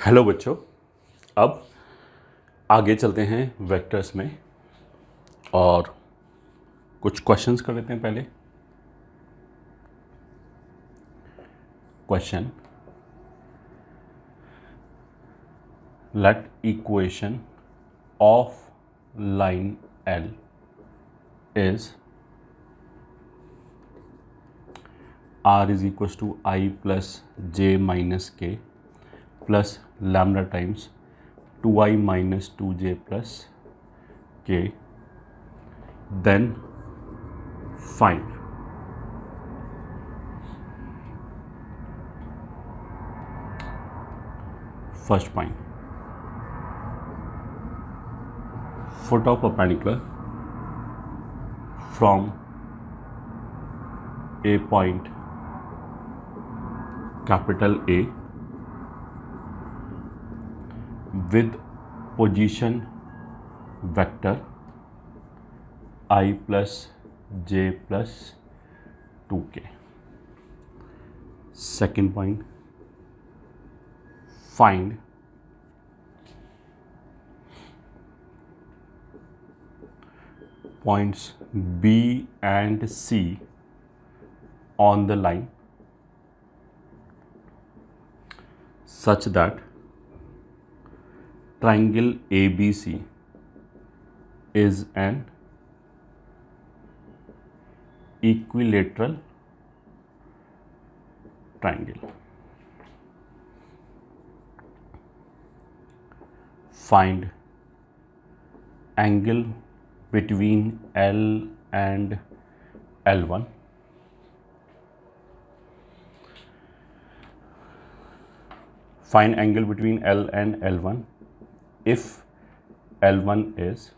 Hello बच्चों, अब आगे चलते हैं वेक्टर्स में और कुछ क्वेश्चंस कर लेते हैं। पहले question, let equation of line L is R is equals to I plus J minus K plus lambda times 2I minus 2J plus K, then find first point, foot of perpendicular from a point capital A with position vector I plus J plus 2K. Second point, find points B and C on the line such that triangle ABC is an equilateral triangle. Find angle between L and L1. Find angle between L and L1 if L1 is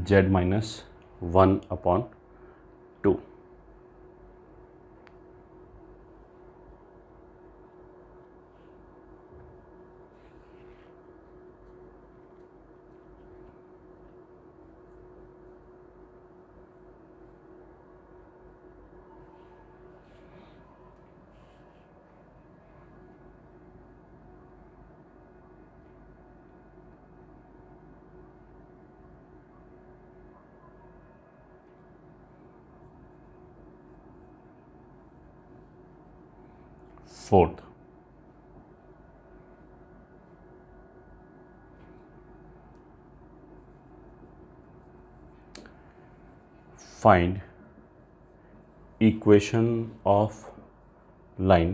Z minus 1 upon 2. Fourth, find equation of line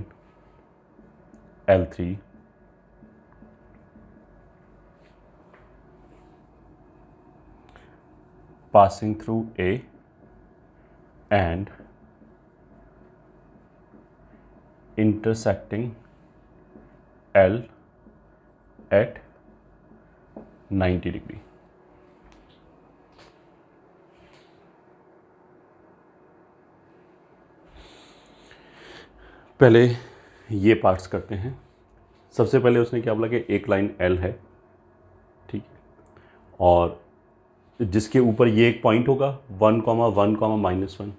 L3 passing through A and intersecting L at 90 degree. पहले ये parts करते हैं। सबसे पहले उसने क्या बोला कि एक लाइन L है, ठीक है, और जिसके ऊपर ये एक पॉइंट होगा 1, 1, -1,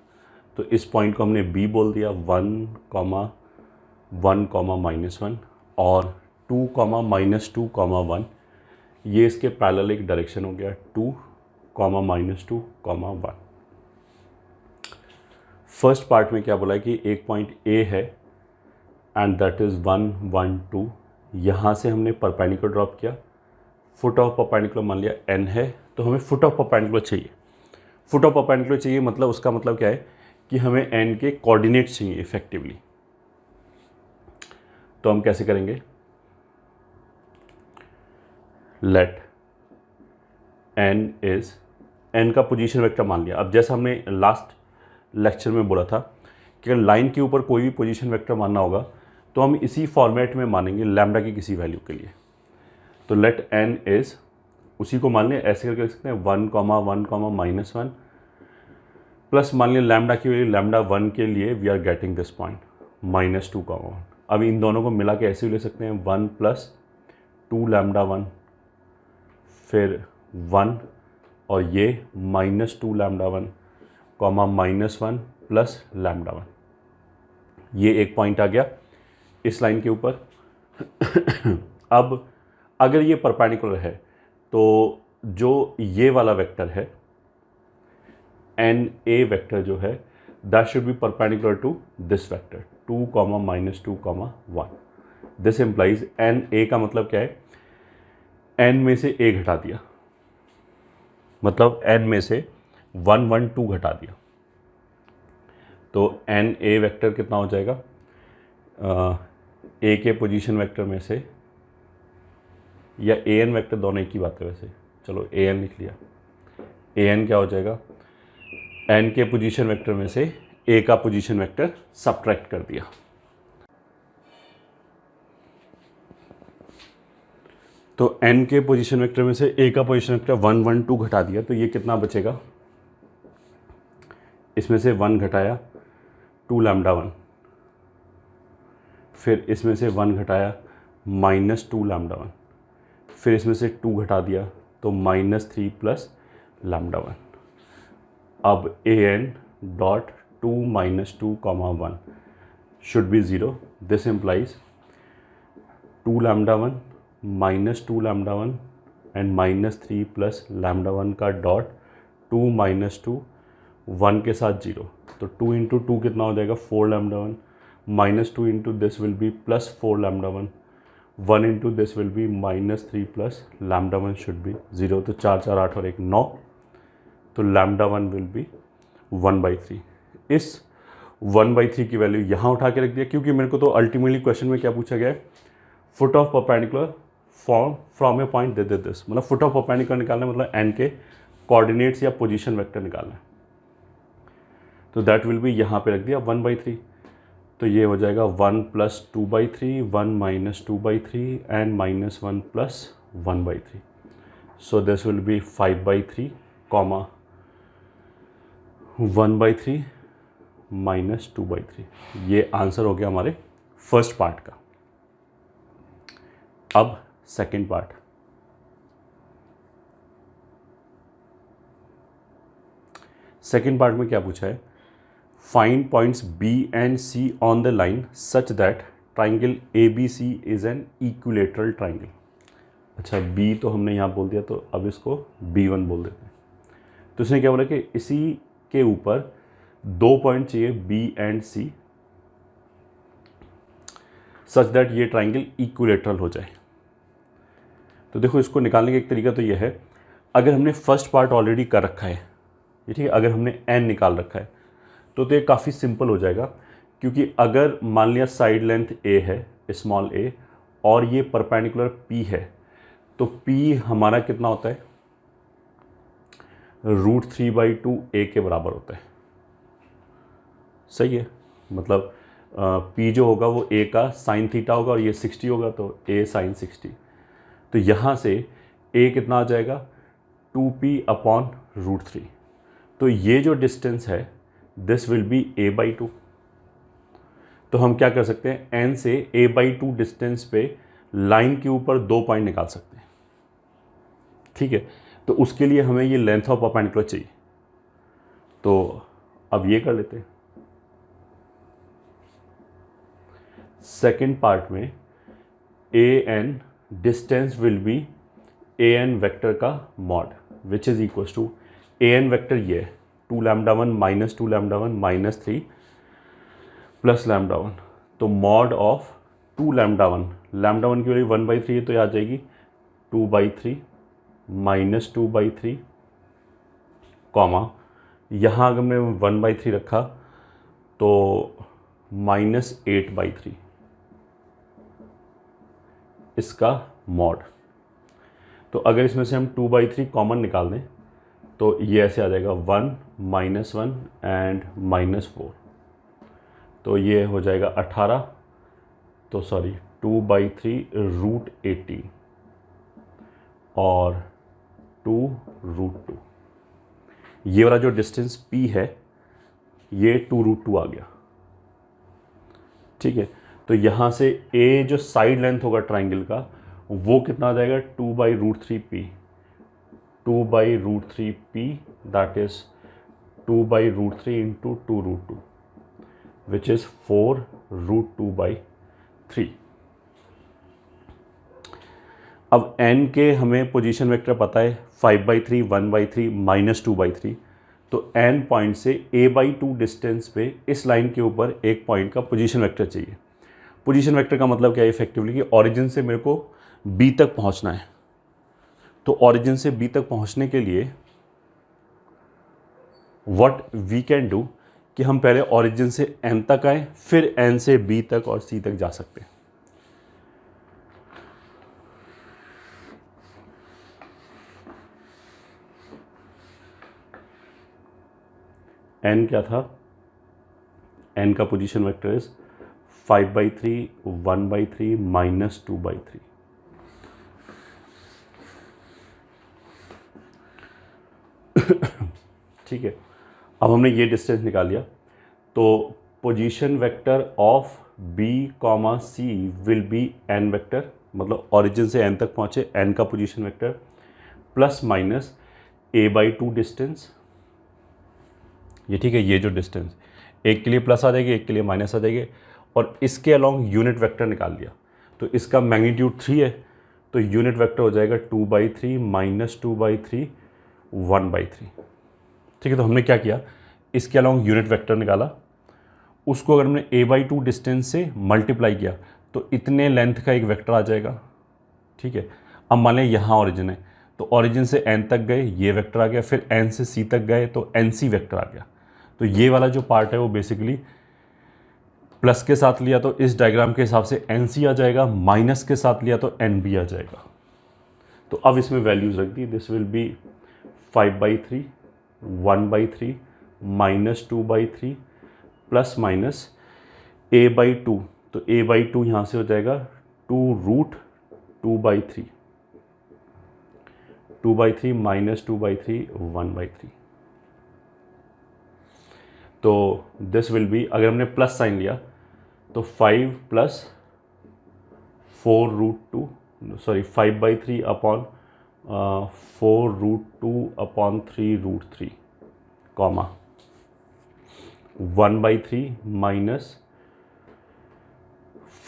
तो इस पॉइंट को हमने B बोल दिया, 1, 1, -1 और 2, -2, 1, ये इसके पैरेलल एक डायरेक्शन हो गया 2, -2, 1। फर्स्ट पार्ट में क्या बोला है कि एक पॉइंट A है एंड दैट इज़ 1, 1, 2, यहाँ से हमने परपेंडिकुलर ड्रॉप किया, फुट ऑफ परपेंडिकुलर मान लिया N है, तो हमें फुट ऑफ परपेंडिकुलर चाहिए। फुट ऑफ परपेंडिकुलर चाहिए मतलब उसका मतलब क्या है कि हमें N के कोऑर्डिनेट्स चाहिए इफेक्टिवली। तो हम कैसे करेंगे, लेट N का पोजीशन वेक्टर मान लिया। अब जैसा हमने लास्ट लेक्चर में बोला था कि अगर लाइन के ऊपर कोई भी पोजीशन वेक्टर मानना होगा तो हम इसी फॉर्मेट में मानेंगे लैम्डा की किसी वैल्यू के लिए। तो लेट N इज, उसी को मान लिया, ऐसे करके लिख सकते हैं 1, 1, -1 प्लस मान लिया लैम्डा की वैल्यू लैम्डा 1 के लिए we are getting this point -2, 1। अब इन दोनों को मिला के ऐसे भी ले सकते हैं 1 प्लस 2 लैम्डा 1, फिर 1 और ये -2 लैम्डा 1 कॉमा -1 प्लस लैम्डा 1। ये एक पॉइंट आ गया इस लाइन के ऊपर। अब अगर ये परपेंडिकुलर है तो जो ये वाला वेक्टर है एन ए वेक्टर जो है that should be perpendicular to this vector 2, -2, 1। This implies an A का मतलब क्या है, एन में से ए घटा दिया, मतलब एन में से 1, 1, 2 घटा दिया, तो एन ए वेक्टर कितना हो जाएगा, ए के पोजीशन वेक्टर में से, या ए एन वेक्टर दोनों एक ही बात है वैसे, चलो ए एन लिख लिया, ए एन क्या हो जाएगा, एन के पोजीशन वेक्टर में से ए का पोजीशन वेक्टर सब्ट्रैक्ट कर दिया। तो एन के पोजीशन वेक्टर में से ए का पोजीशन वेक्टर 1, 1, 2 घटा दिया, तो ये कितना बचेगा, इसमें से 1 घटाया 2 लैम्डा 1, फिर इसमें से 1 घटाया -2 लैम्डा 1, फिर इसमें से 2 घटा दिया तो -3 प्लस लैम्डा 1। अब A N dot 2 -2, 1 should be 0। This implies 2 lambda 1 -2 lambda 1 and -3 plus lambda 1 का डॉट 2 -2 1 के साथ 0, तो 2 इंटू 2 कितना हो जाएगा 4 lambda 1, -2 into this will B +4 lambda 1, 1 into this will B -3 plus lambda 1 should be 0, तो 4, 4, 8 और 1 9, तो लैम्डा 1 विल बी 1/3। इस 1/3 की वैल्यू यहाँ उठा के रख दिया, क्योंकि मेरे को तो अल्टीमेटली क्वेश्चन में क्या पूछा गया है, foot of perpendicular from A point they this, मतलब फुट ऑफ परपेंडिकुलर निकालना है, मतलब एन के कोऑर्डिनेट्स या पोजीशन वेक्टर निकालना है, तो दैट विल बी यहाँ पे रख दिया 1/3, तो ये हो जाएगा 1 + 2/3, 1 - 2/3 and -1 + 1/3, so this will be 5/3, 1/3 -2/3। ये आंसर हो गया हमारे फर्स्ट पार्ट का। अब सेकंड पार्ट, सेकंड पार्ट में क्या पूछा है, find points B and C on the line such that triangle A B C is an equilateral triangle. अच्छा, बी तो हमने यहाँ बोल दिया, तो अब इसको B1 बोल देते हैं। तो इसने क्या बोला कि इसी के ऊपर 2 पॉइंट चाहिए B and C such that ये ट्राइंगल इक्विलेटरल हो जाए। तो देखो, इसको निकालने का एक तरीका तो ये है, अगर हमने फर्स्ट पार्ट ऑलरेडी कर रखा है, ठीक है, अगर हमने एन निकाल रखा है तो ये काफ़ी सिंपल हो जाएगा, क्योंकि अगर मान लिया साइड लेंथ ए है, स्मॉल ए, और ये परपेंडिकुलर पी है, तो पी हमारा कितना होता है, √3/2 ए के बराबर होता है। सही है, मतलब पी जो होगा वो ए का साइन थीटा होगा और ये 60 होगा, तो ए साइन 60। तो यहाँ से ए कितना आ जाएगा, 2p/√3। तो ये जो डिस्टेंस है दिस विल बी a/2। तो हम क्या कर सकते हैं, n से a/2 डिस्टेंस पे लाइन के ऊपर 2 पॉइंट निकाल सकते हैं। ठीक है, तो उसके लिए हमें ये लेंथ ऑफ परपेंडिकुलर चाहिए, तो अब ये कर लेते हैं। सेकेंड पार्ट में an distance will be an vector का mod, which is equal to an vector ये है 2 लैम्डा 1 -2 लैम्डा 1 -3 प्लस लैम्डा 1, तो मॉड ऑफ 2 लैम्डा 1, लैम्डा 1 की वैल्यू 1/3 है, तो ये आ जाएगी 2/3 -2/3, कॉमा यहाँ अगर मैं 1/3 रखा तो -8/3 इसका मॉड। तो अगर इसमें से हम 2/3 कॉमन निकाल दें तो ये ऐसे आ जाएगा 1 -1 एंड -4, तो ये हो जाएगा 18, तो सॉरी 2/3 √18 और 2 √2। ये वाला जो डिस्टेंस p है ये 2 √2 आ गया। ठीक है, तो तो यहाँ से ए जो साइड लेंथ होगा ट्राइंगल का वो कितना आ जाएगा 2/√3p, 2/√3p, that is 2/√3 into 2√2 which is 4√2/3। अब n के हमें पोजीशन वेक्टर पता है 5/3, 1/3, -2/3। तो n पॉइंट से a/2 डिस्टेंस पे इस लाइन के ऊपर एक पॉइंट का पोजीशन वेक्टर चाहिए। पोजीशन वेक्टर का मतलब क्या है इफेक्टिवली कि ऑरिजिन से मेरे को b तक पहुंचना है। तो ऑरिजिन से b तक पहुंचने के लिए व्हाट वी कैन डू कि हम पहले ऑरिजिन से n तक आए, फिर n से b तक और c तक जा सकते हैं। n क्या था? n का पोजीशन वेक्टर इज 5/3, 1/3, -2/3। ठीक है, अब हमने ये डिस्टेंस निकाल लिया। तो position vector of b, c will be n vector, मतलब ऑरिजिन से n तक पहुंचे n का position vector plus minus a/2 distance. ये ठीक है, ये जो डिस्टेंस एक के लिए प्लस आ जाएगी, एक के लिए माइनस आ जाएगी, और इसके अलोंग यूनिट वेक्टर निकाल लिया। तो इसका मैग्नीट्यूड 3 है, तो यूनिट वेक्टर हो जाएगा 2/3 -2/3 1/3। ठीक है, तो हमने क्या किया, इसके अलोंग यूनिट वेक्टर निकाला, उसको अगर हमने a/2 डिस्टेंस से मल्टीप्लाई किया तो इतने लेंथ का एक वेक्टर आ जाएगा। ठीक है, अब मान लें यहाँ ऑरिजिन है, तो ऑरिजिन से n तक गए ये वेक्टर आ गया, फिर n से c तक गए तो nc वेक्टर आ गया। तो ये वाला जो पार्ट है वो बेसिकली प्लस के साथ लिया तो इस डायग्राम के हिसाब से nc आ जाएगा, माइनस के साथ लिया तो nb आ जाएगा। तो अब इसमें वैल्यूज रख दी, this will be 5/3, 1/3, -2/3 plus minus a/2। तो a/2 यहाँ से हो जाएगा 2√2/3, 2/3 -2/3 1/3। तो दिस विल बी, अगर हमने प्लस साइन लिया तो 5 + 4√2, sorry 5/3 upon 4√2/3√3 comma 1/3 minus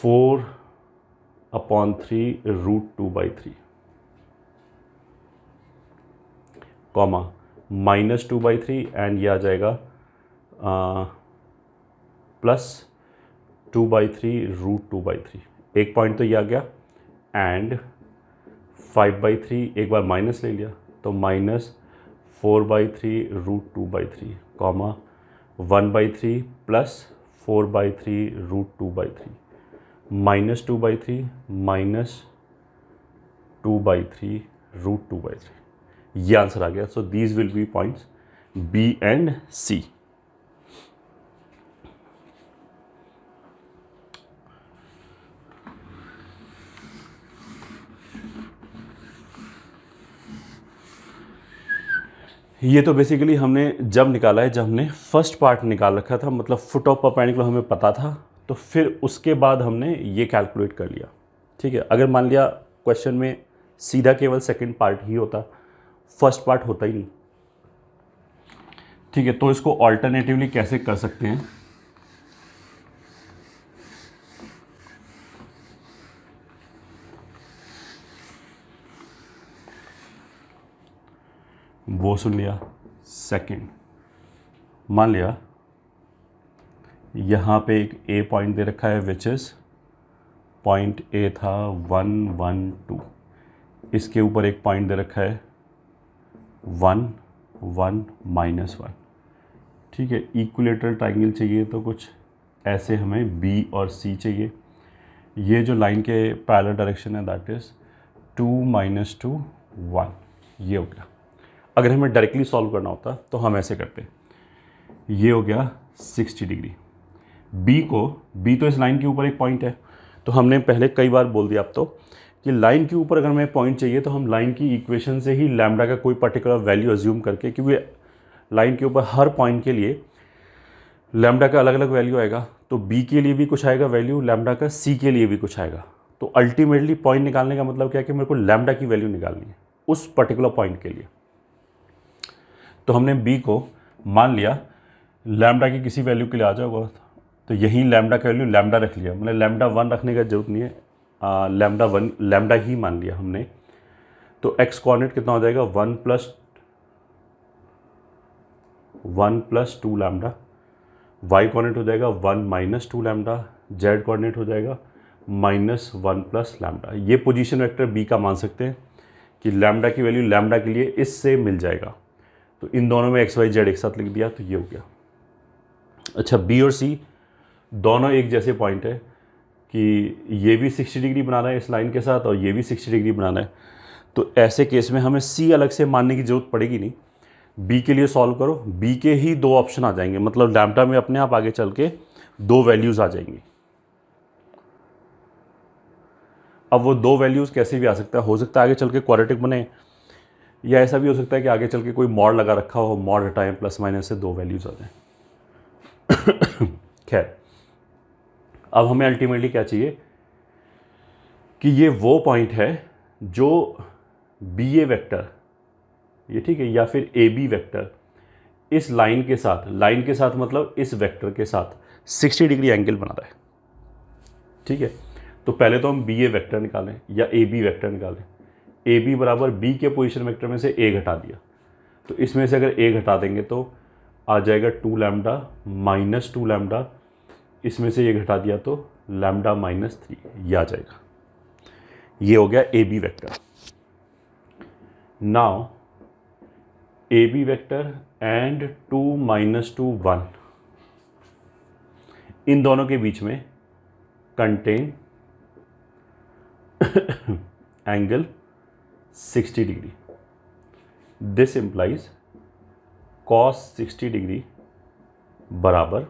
4/3√2/3 comma -2/3 and ये आ जाएगा प्लस 2/3√2/3। एक पॉइंट तो ये आ गया, एंड 5/3 एक बार माइनस ले लिया तो -4/3√2/3 कॉमा 1/3 प्लस 4/3√2/3 -2/3 -2/3√2/3। ये आंसर आ गया। So these will be points B and C. ये तो बेसिकली हमने जब निकाला है, जब हमने फर्स्ट पार्ट निकाल रखा था, मतलब फुट ऑफ परपेंडिकुलर हमें पता था, तो फिर उसके बाद हमने ये कैलकुलेट कर लिया। ठीक है, अगर मान लिया क्वेश्चन में सीधा केवल सेकंड पार्ट ही होता, फर्स्ट पार्ट होता ही नहीं। ठीक है, तो इसको ऑल्टरनेटिवली कैसे कर सकते हैं, वो सुन लिया। सेकंड, मान लिया यहाँ पे एक ए पॉइंट दे रखा है विच इज़ पॉइंट ए था 1 1 2, इसके ऊपर एक पॉइंट दे रखा है 1 1 -1। ठीक है, इक्विलेटरल ट्राइंगल चाहिए तो कुछ ऐसे हमें बी और सी चाहिए। ये जो लाइन के पैरेलल डायरेक्शन है दैट इज़ 2 -2 1, ये हो गया। अगर हमें डायरेक्टली सॉल्व करना होता तो हम ऐसे करते, ये हो गया 60 डिग्री। बी तो इस लाइन के ऊपर एक पॉइंट है, तो हमने पहले कई बार बोल दिया अब तो कि लाइन के ऊपर अगर हमें पॉइंट चाहिए तो हम लाइन की इक्वेशन से ही लैम्डा का कोई पर्टिकुलर वैल्यू अज्यूम करके, क्योंकि लाइन के ऊपर हर पॉइंट के लिए लैम्डा का अलग अलग वैल्यू आएगा, तो बी के लिए भी कुछ आएगा वैल्यू लैम्डा का, सी के लिए भी कुछ आएगा। तो अल्टीमेटली पॉइंट निकालने का मतलब क्या है कि मेरे को लैम्डा की वैल्यू निकालनी है उस पर्टिकुलर पॉइंट के लिए। तो हमने बी को मान लिया लैम्डा की किसी वैल्यू के लिए आ जाएगा, तो यही लैम्डा का वैल्यू लैम्डा रख लिया, मतलब लैम्डा 1 रखने का जरूरत नहीं है, लैम्डा 1 लैम्डा ही मान लिया हमने। तो एक्स कोऑर्डिनेट कितना हो जाएगा 1 प्लस 2 लैम्डा, वाई कोऑर्डिनेट हो जाएगा 1 माइनस 2 लैम्डा, जेड कोऑर्डिनेट हो जाएगा -1 प्लस लैम्डा। ये पोजीशन वेक्टर बी का मान सकते हैं कि लैम्डा की वैल्यू लैम्डा के लिए इससे मिल जाएगा। तो इन दोनों में एक्स वाई जेड एक साथ लिख दिया, तो ये हो गया। अच्छा, बी और सी दोनों एक जैसे पॉइंट है कि ये भी 60 डिग्री बनाना है इस लाइन के साथ और ये भी 60 डिग्री बनाना है। तो ऐसे केस में हमें सी अलग से मानने की जरूरत पड़ेगी नहीं। बी के लिए सॉल्व करो, बी के ही 2 ऑप्शन आ जाएंगे, मतलब लैम्डा में अपने आप आगे चल के 2 वैल्यूज़ आ जाएंगी। अब वो 2 वैल्यूज़ कैसे भी आ सकता है, हो सकता है आगे चल के क्वाड्रेटिक बने, या ऐसा भी हो सकता है कि आगे चल के कोई मॉड लगा रखा हो, मॉड हटाएं प्लस माइनस से 2 वैल्यूज़ आ जाएं। खैर, अब हमें अल्टीमेटली क्या चाहिए कि ये वो पॉइंट है जो बी ए वेक्टर, ये ठीक है, या फिर ए बी वेक्टर इस लाइन के साथ मतलब इस वेक्टर के साथ 60 डिग्री एंगल बना रहा है। ठीक है, तो पहले तो हम बी ए वेक्टर निकालें या ए बी वेक्टर निकालें। ए बी बराबर बी के पोजीशन वेक्टर में से ए घटा दिया, तो इसमें से अगर ए घटा देंगे तो आ जाएगा 2 लैम्डा माइनस 2 लैम्डा, इसमें से ये घटा दिया तो लैम्डा -3, ये आ जाएगा। ये हो गया A B vector. Now A B vector and 2 - 2 1, इन दोनों के बीच में contain angle 60 degree. This implies cos 60 degree बराबर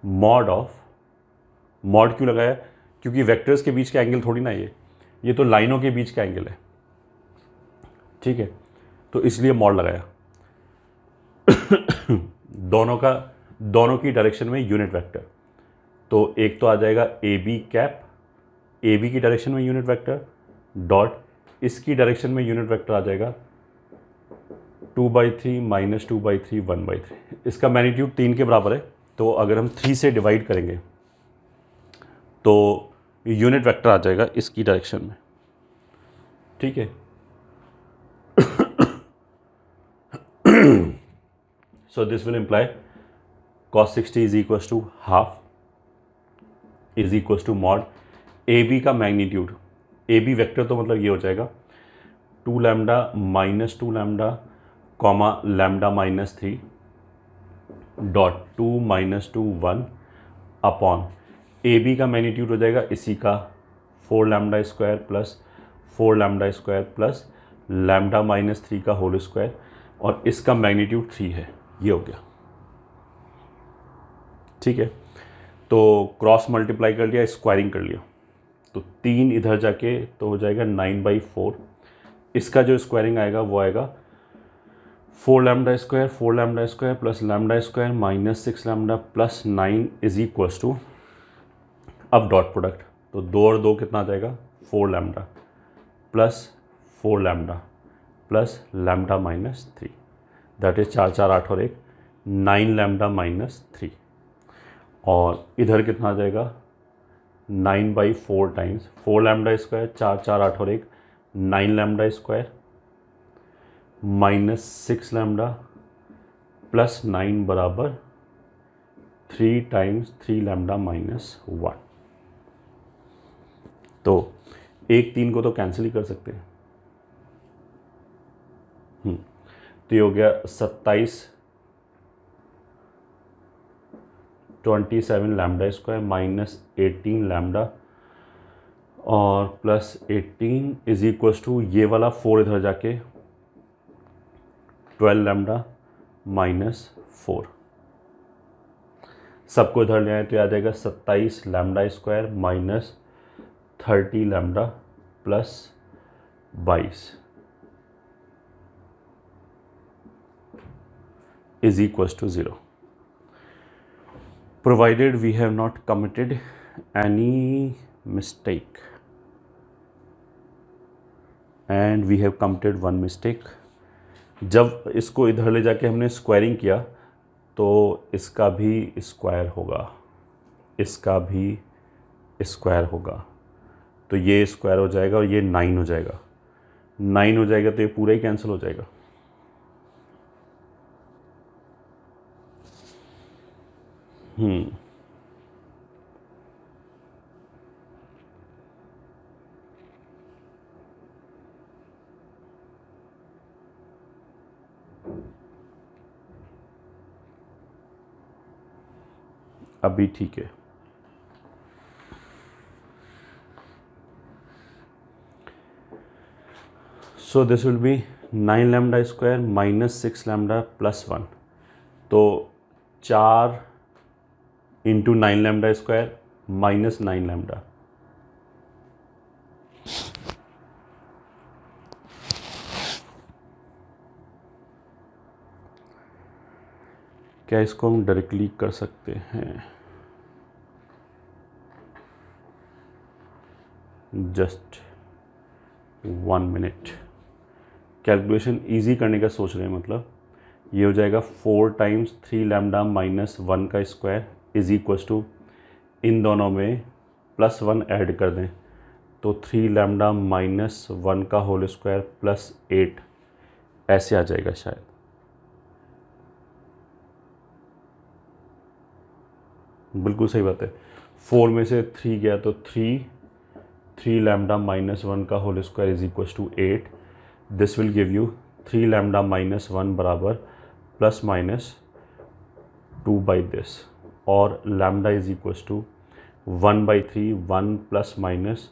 मॉड ऑफ, मॉड क्यों लगाया, क्योंकि वेक्टर्स के बीच का एंगल थोड़ी ना ये तो लाइनों के बीच का एंगल है। ठीक है, तो इसलिए मॉड लगाया। दोनों की डायरेक्शन में यूनिट वेक्टर, तो एक तो आ जाएगा A B cap, A B की डायरेक्शन में यूनिट वेक्टर डॉट इसकी डायरेक्शन में यूनिट वेक्टर आ जाएगा 2/3 - 2/3 1/3। इसका मैग्नीट्यूड 3 के बराबर है, तो अगर हम 3 से डिवाइड करेंगे तो यूनिट वेक्टर आ जाएगा इसकी डायरेक्शन में। ठीक है, so this will imply cos 60 is equal to half is equal to mod A B का मैग्नीट्यूड, ए बी वेक्टर तो मतलब ये हो जाएगा 2 lambda minus 2 lambda comma lambda -3 dot 2 - 2 1 upon A B का मैग्नीट्यूड हो जाएगा इसी का 4 lambda square plus 4 lambda square plus lambda -3 का होल स्क्वायर, और इसका मैग्नीट्यूड 3 है। ये हो गया। ठीक है, तो क्रॉस मल्टीप्लाई कर लिया, स्क्वायरिंग कर लिया, तो 3 इधर जाके तो हो जाएगा 9/4। इसका जो स्क्वायरिंग आएगा वो आएगा 4 lambda square plus lambda square -6 lambda plus 9 is equal to, अब डॉट प्रोडक्ट, तो 2 और 2 कितना आ जाएगा 4 lambda plus 4 lambda plus lambda -3, that is 4 4 8 और 1 9 लैम्डा -3, और इधर कितना आ जाएगा 9/4 टाइम्स 4 लैम्डा स्क्वायर 4 4 8 और 1 9 लैम्डा स्क्वायर -6 लैम्डा प्लस 9 बराबर 3 टाइम्स 3 लैम्डा -1। तो 1 3 को तो कैंसिल ही कर सकते हैं। तो ये हो गया 27 लैम्डा स्क्वायर -18 लैम्डा और प्लस 18 इज इक्वल टू ये वाला 4 इधर जाके 12 लैम्डा -4, सबको इधर ले आए तो आ जाएगा 27 lambda square -30 lambda plus 22 is equal to 0। provided we have not committed any mistake, and we have committed one mistake. जब इसको इधर ले जाके हमने स्क्वायरिंग किया तो इसका भी स्क्वायर होगा, इसका भी स्क्वायर होगा, तो ये स्क्वायर हो जाएगा और ये 9 हो जाएगा। 9 हो जाएगा तो ये पूरा ही कैंसिल हो जाएगा। अभी ठीक है। So this will B 9 lambda square minus 6 lambda plus 1, तो 4 into 9 lambda square minus 9 lambda. क्या इसको हम डायरेक्टली कर सकते हैं? Just 1 minute. कैलकुलेशन इजी करने का सोच रहे हैं, मतलब ये हो जाएगा 4 टाइम्स 3 लैम्डा माइनस 1 का स्क्वायर इज इक्वल टू, इन दोनों में प्लस 1 ऐड कर दें तो 3 लैम्डा माइनस 1 का होल स्क्वायर प्लस 8 ऐसे आ जाएगा शायद। बिल्कुल सही बात है। 4 में से 3 गया तो 3 लैम्डा माइनस 1 का whole square is equal to 8। This will give you 3 lambda minus 1 बराबर प्लस माइनस 2 बाई दिस, और lambda is equal to 1/3, 1 plus minus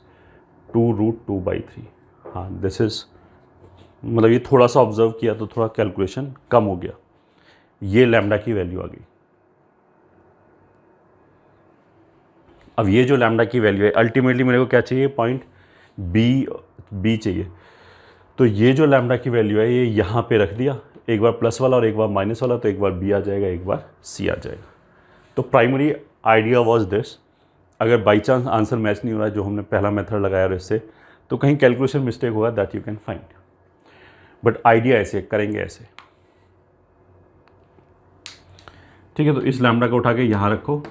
2√2/3। हाँ, दिस इज़, मतलब ये थोड़ा सा ऑब्जर्व किया तो थोड़ा कैलकुलेशन कम हो गया। ये लैम्डा की वैल्यू आ गई। अब ये जो लैम्डा की वैल्यू है, अल्टीमेटली मेरे को क्या चाहिए? पॉइंट बी चाहिए। तो ये जो लैम्डा की वैल्यू है ये यहाँ पे रख दिया, एक बार प्लस वाला और एक बार माइनस वाला, तो एक बार बी आ जाएगा, एक बार सी आ जाएगा। तो प्राइमरी आइडिया वाज दिस। अगर बाई चांस आंसर मैच नहीं हो रहा है जो हमने पहला मेथड लगाया और इससे, तो कहीं कैलकुलेशन मिस्टेक होगा, that you can find, but idea ऐसे करेंगे ऐसे। ठीक है, तो इस लैम्डा को उठा के यहाँ रखो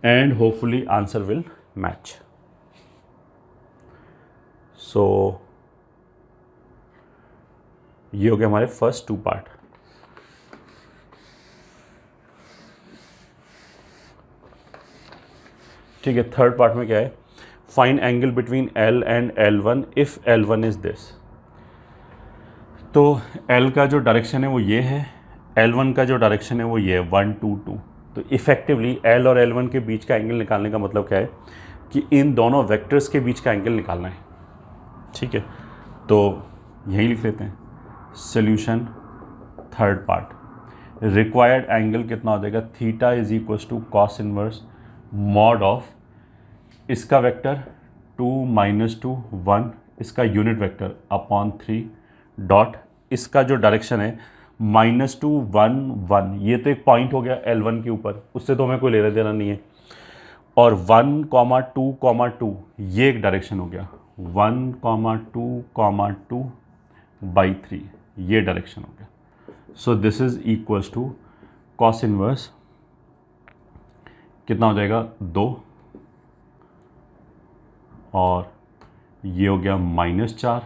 and hopefully answer will match. So ये हो गया हमारे फर्स्ट 2 पार्ट। ठीक है, थर्ड पार्ट में क्या है? Find angle between L and L1 if L1 is this. तो L का जो डायरेक्शन है वो ये है, L1 का जो डायरेक्शन है वो ये है 1 2 2। तो इफेक्टिवली L और L1 के बीच का एंगल निकालने का मतलब क्या है कि इन दोनों वेक्टर्स के बीच का एंगल निकालना है। ठीक है, तो यही लिख लेते हैं। Solution third part, required angle कितना हो जाएगा? Theta is equal to cos inverse mod of इसका वेक्टर 2 - 2 1, इसका यूनिट वेक्टर अपॉन 3 डॉट इसका जो डायरेक्शन है -2 1 1। ये तो एक पॉइंट हो गया L1 के ऊपर, उससे तो हमें कोई लेना देना नहीं है। और 1, 2, 2 ये एक डायरेक्शन हो गया, 1, 2, 2/3 ये डायरेक्शन हो गया। So this is equals to cos inverse कितना हो जाएगा? 2, और ये हो गया -4,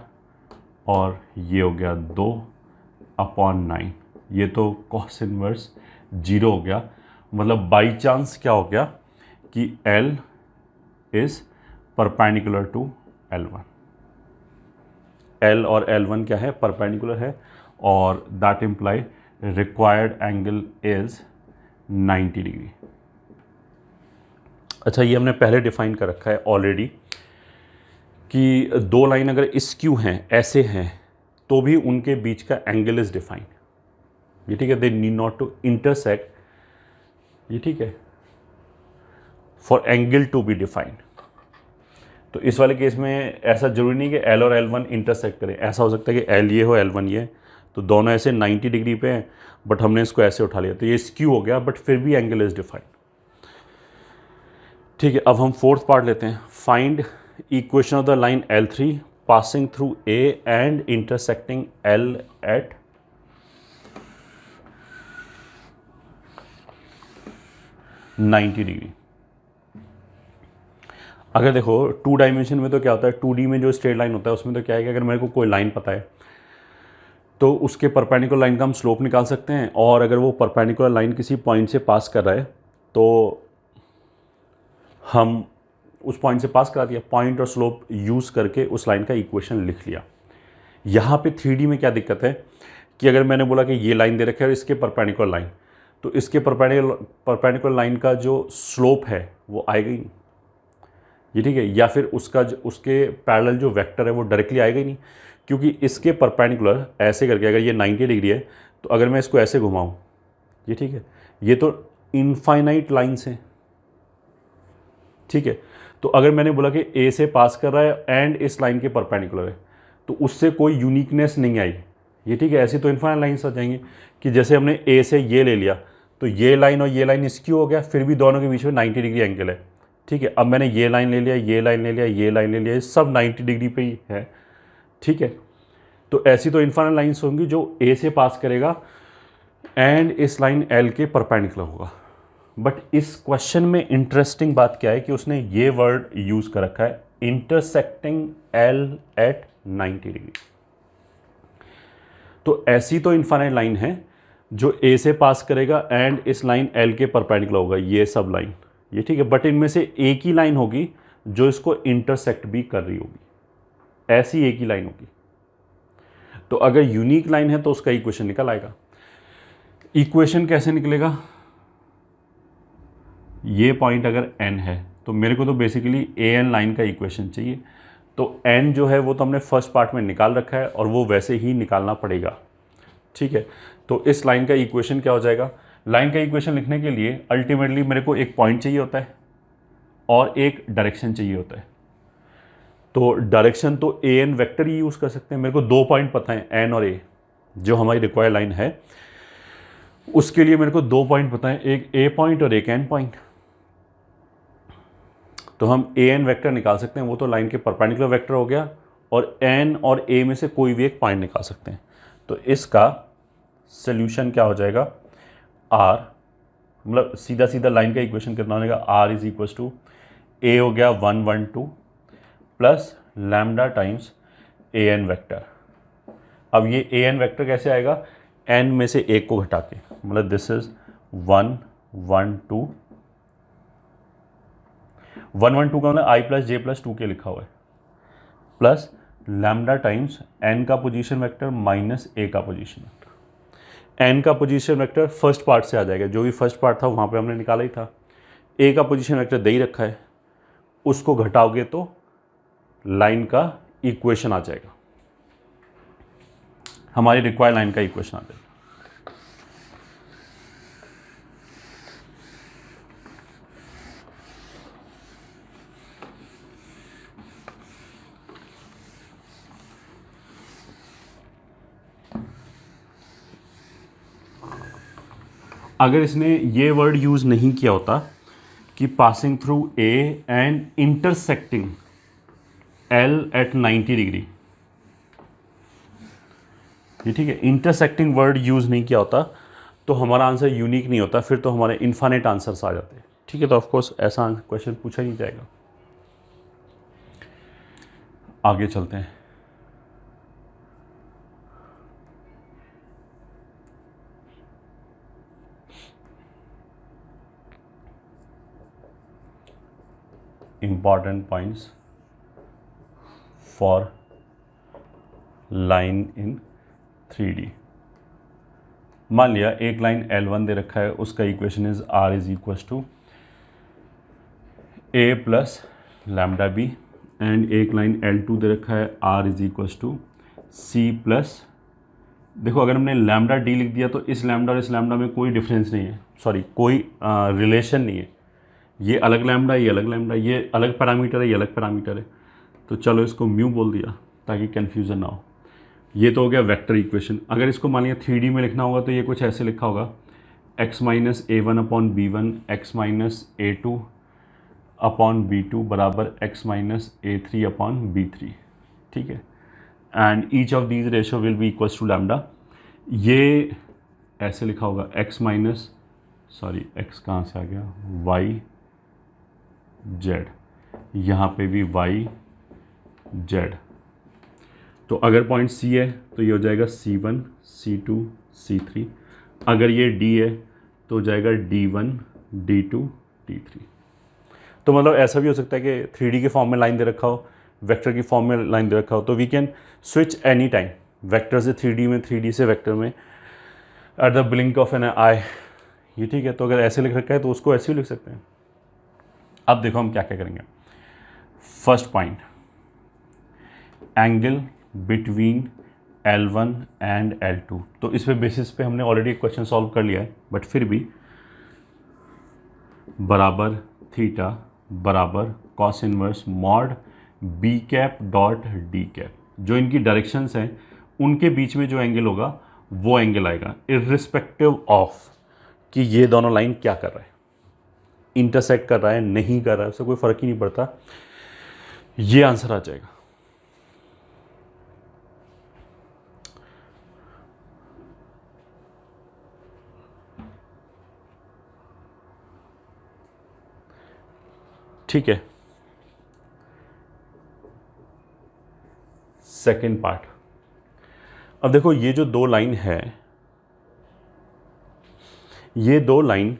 और ये हो गया 2/9। ये तो कॉस इनवर्स 0 हो गया। मतलब बाई चांस क्या हो गया कि L is perpendicular to L1। L और L1 क्या है? परपेंडिकुलर है, और that imply required angle is 90 degree. अच्छा, ये हमने पहले डिफाइन कर रखा है ऑलरेडी कि 2 लाइन अगर स्क्यू हैं, ऐसे हैं, तो भी उनके बीच का एंगल इज डिफाइंड। ये ठीक है, they need not to intersect, ये ठीक है, for angle to be defined. तो इस वाले केस में ऐसा जरूरी नहीं कि L और L1 इंटरसेक्ट करें। ऐसा हो सकता है कि L ये हो, L1 ये, तो दोनों ऐसे 90 डिग्री पे हैं, बट हमने इसको ऐसे उठा लिया, तो ये स्क्यू हो गया, बट फिर भी एंगल इज डिफाइंड। ठीक है, अब हम फोर्थ पार्ट लेते हैं। Find equation of the line L3 passing through A and intersecting L at ninety degree. अगर देखो 2 डायमेंशन में तो क्या होता है, 2D में जो स्ट्रेट लाइन होता है उसमें तो क्या है कि अगर मेरे को कोई लाइन पता है तो उसके परपेंडिकुलर लाइन का हम स्लोप निकाल सकते हैं, और अगर वो परपेंडिकुलर लाइन किसी पॉइंट से पास कर रहा है तो हम उस पॉइंट से पास करा दिया, पॉइंट और स्लोप यूज़ करके उस लाइन का इक्वेशन लिख लिया। यहाँ पे 3D में क्या दिक्कत है कि अगर मैंने बोला कि ये लाइन दे रखा है और इसके परपेंडिकुलर लाइन, तो इसके परपेंडिकुलर लाइन का जो स्लोप है वो आएगा ही नहीं, ये ठीक है, या फिर उसके पैरेलल जो वेक्टर है वो डायरेक्टली आएगा ही नहीं, क्योंकि इसके परपेंडिकुलर ऐसे करके अगर ये 90 डिग्री है तो अगर मैं इसको ऐसे घुमाऊँ, ये ठीक है, ये तो इनफाइनाइट लाइन्स हैं, ठीक है। तो अगर मैंने बोला कि ए से पास कर रहा है एंड इस लाइन के परपेंडिकुलर है तो उससे कोई यूनिकनेस नहीं आई, ये ठीक है। ऐसी तो इनफाइनाइट लाइन्स आ जाएंगी कि जैसे हमने ए से ये ले लिया तो ये लाइन और ये लाइन इसकी हो गया, फिर भी दोनों के बीच में 90 डिग्री एंगल है, ठीक है। अब मैंने ये लाइन ले लिया, ये लाइन ले लिया, ये लाइन ले लिया, ये सब 90 डिग्री पे ही है, ठीक है। तो ऐसी तो इनफाइनाइट लाइन्स होंगी जो ए से पास करेगा एंड इस लाइन एल के परपेंडिकुलर होगा। बट इस क्वेश्चन में इंटरेस्टिंग बात क्या है कि उसने ये वर्ड यूज़ कर रखा है, इंटरसेक्टिंग एल एट 90 डिग्री। तो ऐसी तो इनफाइनाइट लाइन है जो ए से पास करेगा एंड इस लाइन एल के परपेंडिकुलर होगा, ये सब लाइन, ये ठीक है। बट इनमें से एक ही लाइन होगी जो इसको इंटरसेक्ट भी कर रही होगी, ऐसी एक ही लाइन होगी। तो अगर यूनिक लाइन है तो उसका इक्वेशन निकल आएगा। इक्वेशन कैसे निकलेगा, ये पॉइंट अगर n है तो मेरे को तो बेसिकली an लाइन का इक्वेशन चाहिए, तो n जो है वो तो हमने फर्स्ट पार्ट में निकाल रखा है और वो वैसे ही निकालना पड़ेगा, ठीक है। तो इस लाइन का इक्वेशन क्या हो जाएगा, लाइन का इक्वेशन लिखने के लिए अल्टीमेटली मेरे को एक पॉइंट चाहिए होता है और एक डायरेक्शन चाहिए होता है। तो डायरेक्शन तो an वेक्टर ही यूज़ कर सकते हैं, मेरे को 2 पॉइंट पता है n और a, जो हमारी रिक्वायर्ड लाइन है उसके लिए मेरे को 2 पॉइंट पता है, एक a पॉइंट और एक n पॉइंट। तो हम an वेक्टर निकाल सकते हैं, वो तो लाइन के परपेंडिकुलर वेक्टर हो गया, और n और a में से कोई भी एक पॉइंट निकाल सकते हैं। तो इसका सॉल्यूशन क्या हो जाएगा, r, मतलब सीधा सीधा लाइन का इक्वेशन कितना हो जाएगा, r is equal to a हो गया 1 1 2 plus lambda times an vector. अब ये an वेक्टर कैसे आएगा, n में से एक को घटा के, मतलब दिस इज 1 1 2 1 1 2 का मतलब i प्लस जे प्लस 2 के लिखा हुआ है, प्लस लैम्डा टाइम्स n का पोजीशन वेक्टर माइनस a का पोजीशन वेक्टर। n का पोजीशन वेक्टर फर्स्ट पार्ट से आ जाएगा, जो भी फर्स्ट पार्ट था वहाँ पे हमने निकाला ही था। a का पोजीशन वेक्टर दे ही रखा है, उसको घटाओगे तो लाइन का इक्वेशन आ जाएगा, हमारी रिक्वायर्ड लाइन का इक्वेशन आ जाएगा। अगर इसने ये वर्ड यूज़ नहीं किया होता कि passing through A and intersecting L at 90 degree, ये ठीक है, इंटरसेक्टिंग वर्ड यूज़ नहीं किया होता तो हमारा आंसर यूनिक नहीं होता, फिर तो हमारे इनफाइनाइट आंसर्स आ जाते हैं, ठीक है। तो ऑफकोर्स ऐसा क्वेश्चन पूछा ही जाएगा। आगे चलते हैं। Important points for line in 3D। मान लिया एक लाइन L1 दे रखा है, उसका equation is R is equal to A plus lambda B, and एक लाइन L2 दे रखा है, R is equal to C plus, देखो अगर हमने लैम्डा डी लिख दिया तो इस लैम्डा और इस लैम्डा में कोई डिफरेंस नहीं है, सॉरी कोई रिलेशन नहीं है, ये अलग लैम्डा, ये अलग लैम्डा, ये अलग पैरामीटर है, ये अलग पैरामीटर है। तो चलो इसको म्यू बोल दिया ताकि कन्फ्यूज़न ना हो। ये तो हो गया वेक्टर इक्वेशन। अगर इसको मान लिया 3D में लिखना होगा तो ये कुछ ऐसे लिखा होगा, x minus A one upon B one, x minus A two upon B2 बराबर x minus A3 upon B3, ठीक है। And each of these ratio will be equals to lambda. ये ऐसे लिखा होगा x माइनस, सॉरी x कहाँ से आ गया, y z, यहाँ पे भी y z। तो अगर पॉइंट C है तो ये हो जाएगा C1 C2 C3, अगर ये D है तो हो जाएगा D1 D2 D3। तो मतलब ऐसा भी हो सकता है कि 3D के फॉर्म में लाइन दे रखा हो, वेक्टर की फॉर्म में लाइन दे रखा हो, तो we can switch any time vector से 3D में, 3D से वेक्टर में at the blink of an eye. ये ठीक है, तो अगर ऐसे लिख रखा है तो उसको ऐसे ही लिख सकते हैं। अब देखो हम क्या क्या करेंगे। First point, angle between L1 and L2। तो इस पे बेसिस पे हमने ऑलरेडी एक क्वेश्चन सॉल्व कर लिया है, बट फिर भी बराबर थीटा बराबर cos inverse mod B cap dot D cap. जो इनकी डायरेक्शंस हैं उनके बीच में जो एंगल होगा वो एंगल आएगा, इर्रिस्पेक्टिव ऑफ कि ये दोनों लाइन क्या कर रहा है, इंटरसेक्ट कर रहा है नहीं कर रहा है, उससे कोई फ़र्क ही नहीं पड़ता, ये आंसर आ जाएगा। ठीक है। सेकेंड पार्ट, अब देखो ये जो दो लाइन है, ये दो लाइन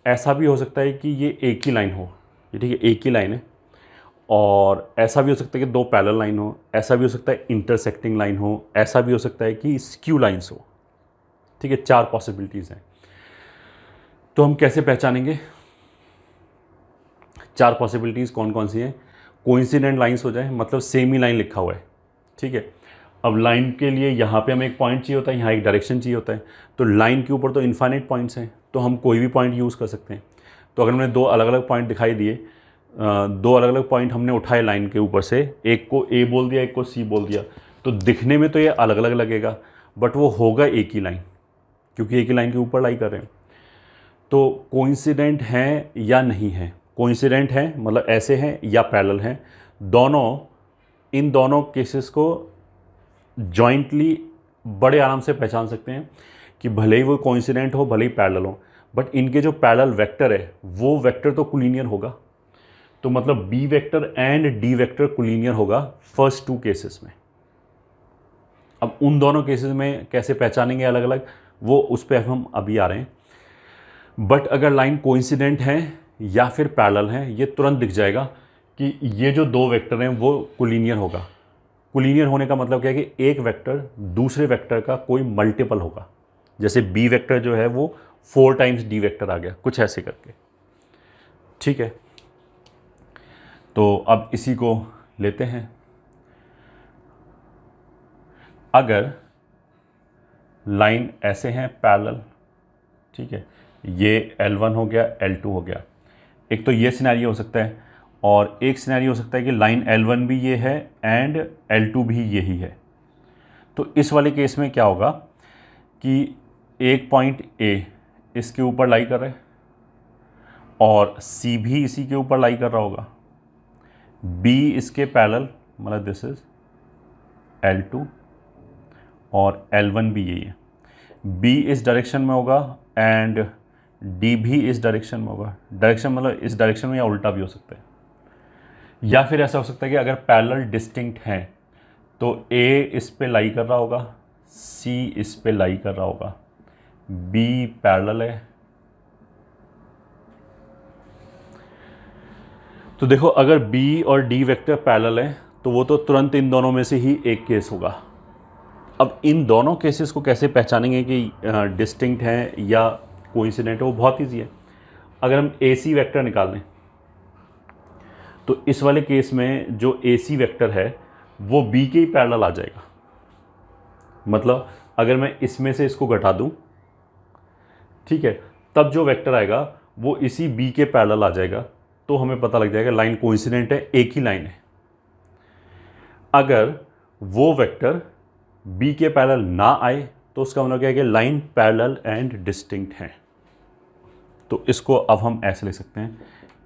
ऐसा भी हो सकता है कि ये एक ही लाइन हो, ये ठीक है एक ही लाइन है, और ऐसा भी हो सकता है कि दो पैरेलल लाइन हो, ऐसा भी हो सकता है इंटरसेक्टिंग लाइन हो, ऐसा भी हो सकता है कि स्क्यू लाइन्स हो, ठीक है। चार पॉसिबिलिटीज़ हैं। तो हम कैसे पहचानेंगे चार पॉसिबिलिटीज़ कौन कौन सी हैं? कोइंसिडेंट लाइंस हो जाए, मतलब सेम ही लाइन लिखा हुआ है, ठीक है। अब लाइन के लिए यहाँ पे हमें एक पॉइंट चाहिए होता है, यहाँ एक डायरेक्शन चाहिए होता है, तो लाइन के ऊपर तो इनफाइनाइट पॉइंट्स हैं, तो हम कोई भी पॉइंट यूज़ कर सकते हैं। तो अगर हमने दो अलग अलग पॉइंट दिखाई दिए, दो अलग अलग पॉइंट हमने उठाए लाइन के ऊपर से, एक को A बोल दिया, एक को C बोल दिया, तो दिखने में तो ये अलग अलग लगेगा, बट वो होगा एक ही लाइन, क्योंकि एक ही लाइन के ऊपर लाई कर रहे हैं। तो कोइंसिडेंट हैं या नहीं है? कोइंसिडेंट हैं मतलब ऐसे हैं या पैरेलल हैं, दोनों, इन दोनों केसेस को जॉइंटली बड़े आराम से पहचान सकते हैं कि भले ही वो कोइंसिडेंट हो, भले ही पैरेलल हो, बट इनके जो पैरेलल वेक्टर है वो वेक्टर तो कोलिनियर होगा। तो मतलब B vector and D vector collinear होगा फर्स्ट टू केसेस में। अब उन दोनों केसेस में कैसे पहचानेंगे अलग अलग, वो उस पर हम अभी आ रहे हैं। बट अगर लाइन कोइंसिडेंट है या फिर पैरेलल है, ये तुरंत दिख जाएगा कि ये जो दो वेक्टर हैं वो कोलिनियर होगा। कोलिनियर होने का मतलब क्या है कि एक वेक्टर दूसरे वेक्टर का कोई मल्टीपल होगा। जैसे बी वेक्टर जो है वो 4 टाइम्स डी वेक्टर आ गया, कुछ ऐसे करके, ठीक है। तो अब इसी को लेते हैं। अगर लाइन ऐसे हैं पैरेलल, ठीक है, ये L1 हो गया, L2 हो गया, एक तो ये सिनेरियो हो सकता है, और एक सिनेरियो हो सकता है कि लाइन L1 भी ये है एंड L2 भी यही है। तो इस वाले केस में क्या होगा कि एक पॉइंट A इसके ऊपर लाई कर रहा है और C भी इसी के ऊपर लाई कर रहा होगा, B इसके पैरेलल, मतलब दिस इज L2 और L1 भी यही है। B इस डायरेक्शन में होगा एंड D भी इस डायरेक्शन में होगा। डायरेक्शन मतलब इस डायरेक्शन में या उल्टा भी हो सकता है। या फिर ऐसा हो सकता है कि अगर पैरेलल डिस्टिंक्ट हैं तो A इस पे लाई कर रहा होगा, C इस पे लाई कर रहा होगा, B पैरेलल है। तो देखो अगर B और D वेक्टर पैरेलल है तो वो तो तुरंत इन दोनों में से ही एक केस होगा। अब इन दोनों केसेस को कैसे पहचानेंगे कि डिस्टिंक्ट हैं या कोइंसिडेंट है? वो बहुत ईजी है। अगर हम AC वेक्टर निकाल लें तो इस वाले केस में जो AC वेक्टर है वो B के ही पैरेलल आ जाएगा। मतलब अगर मैं इसमें से इसको घटा दूं, ठीक है, तब जो वेक्टर आएगा वो इसी B के पैरेलल आ जाएगा। तो हमें पता लग जाएगा लाइन कोइंसिडेंट है, एक ही लाइन है। अगर वो वेक्टर B के पैरेलल ना आए तो उसका मतलब क्या है कि लाइन पैरेलल एंड डिस्टिंक्ट है। तो इसको अब हम ऐसे लिख सकते हैं,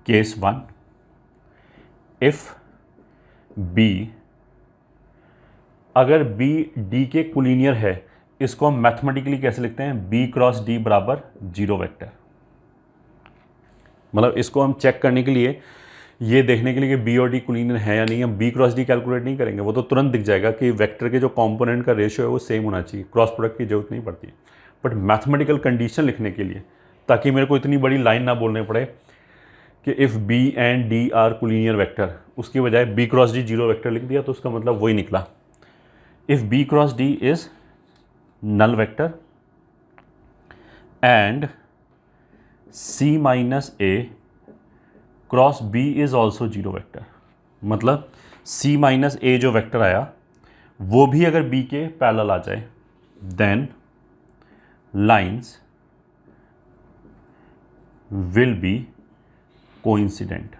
केस 1, इफ बी, अगर बी डी के कोलिनियर है, इसको हम मैथमेटिकली कैसे लिखते हैं, बी क्रॉस डी बराबर जीरो वेक्टर। मतलब इसको हम चेक करने के लिए, ये देखने के लिए कि बी और डी कोलिनियर है या नहीं, हम बी क्रॉस डी कैलकुलेट नहीं करेंगे, वो तो तुरंत दिख जाएगा कि वेक्टर के जो कंपोनेंट का रेशियो है वो सेम होना चाहिए, क्रॉस प्रोडक्ट की जरूरत नहीं पड़ती है। बट मैथमेटिकल कंडीशन लिखने के लिए, ताकि मेरे को इतनी बड़ी लाइन ना बोलने पड़े कि if B and D are collinear vector, उसकी बजाय B cross D zero vector लिख दिया, तो उसका मतलब वही निकला, if B cross D is null vector and C minus A cross B is also zero vector. मतलब C माइनस A जो वेक्टर आया वो भी अगर B के पैरेलल आ जाए, then lines will be coincident,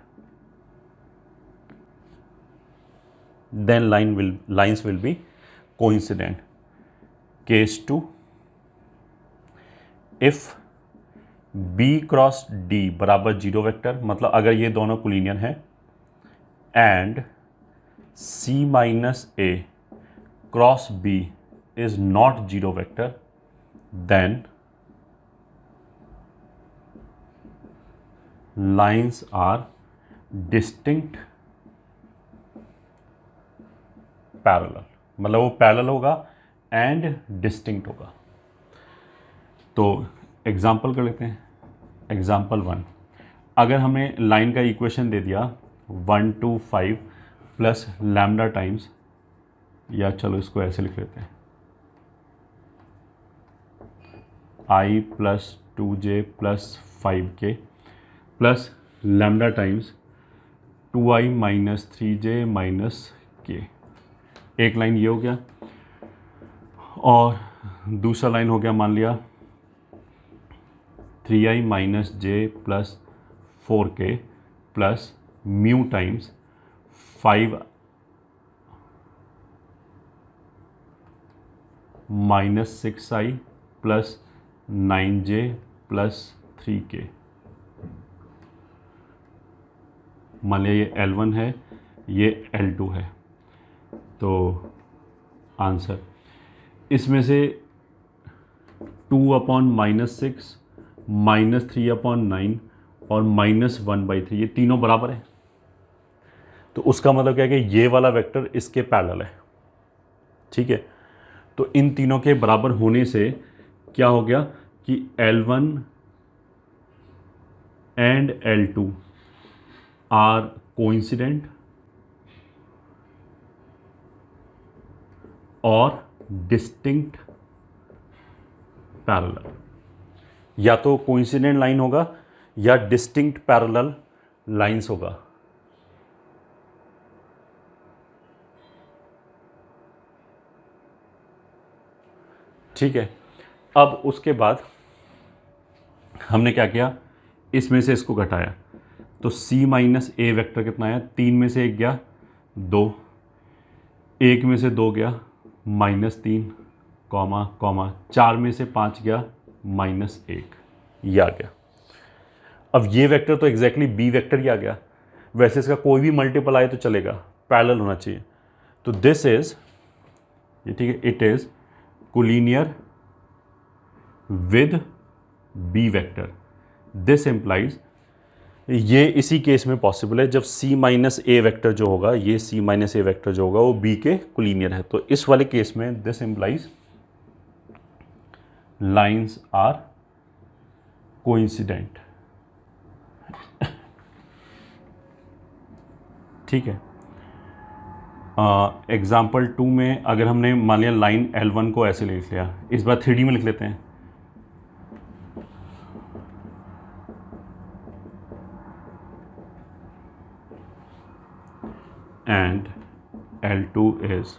then lines will be coincident. Case 2, if B cross D बराबर जीरो वेक्टर, मतलब अगर ये दोनों कोलिनियर हैं, and C minus A cross B is not zero vector, then lines are distinct parallel. मतलब वो parallel होगा and distinct होगा। तो एग्जाम्पल कर लेते हैं। एग्जाम्पल 1, अगर हमें लाइन का इक्वेशन दे दिया 1 to 5 प्लस लैम्डा टाइम्स, या चलो इसको ऐसे लिख लेते हैं, i plus 2j plus 5k plus lambda times 2i minus 3j minus k। एक लाइन ये हो गया, और दूसरा लाइन हो गया मान लिया 3i minus J plus 4k plus mu times 5 minus 6i plus 9j plus 3k। मान लिया ये L1 है, ये L2 है। तो आंसर इसमें से 2 अपॉन माइनस 6 माइनस 3 अपॉन 9 और माइनस 1/3, ये तीनों बराबर है। तो उसका मतलब क्या है कि ये वाला वेक्टर इसके पैरेलल है। ठीक है, तो इन तीनों के बराबर होने से क्या हो गया कि L1 and L2 are coincident और डिस्टिंक्ट पैरेलल। या तो कोइंसिडेंट लाइन होगा या डिस्टिंक्ट पैरेलल लाइंस होगा। ठीक है, अब उसके बाद हमने क्या किया, इसमें से इसको घटाया, तो C माइनस ए वेक्टर कितना आया, 3 में से 1 गया 2, 1 में से 2 गया -3, कॉमा कॉमा 4 में से 5 गया -1, ये आ गया। अब ये वेक्टर तो एग्जैक्टली बी वेक्टर ही आ गया। वैसे इसका कोई भी मल्टीपल आए तो चलेगा, पैरेलल होना चाहिए। तो दिस इज, ये ठीक है, it is collinear with B vector. This implies, ये इसी केस में पॉसिबल है जब C माइनस ए वेक्टर जो होगा, ये C माइनस ए वेक्टर जो होगा वो B के कोलिनियर है। तो इस वाले केस में this implies lines are coincident. ठीक है, एग्जाम्पल 2 में अगर हमने मान लिया लाइन L1 को ऐसे लिख लिया, इस बार 3D में लिख लेते हैं। And L2 is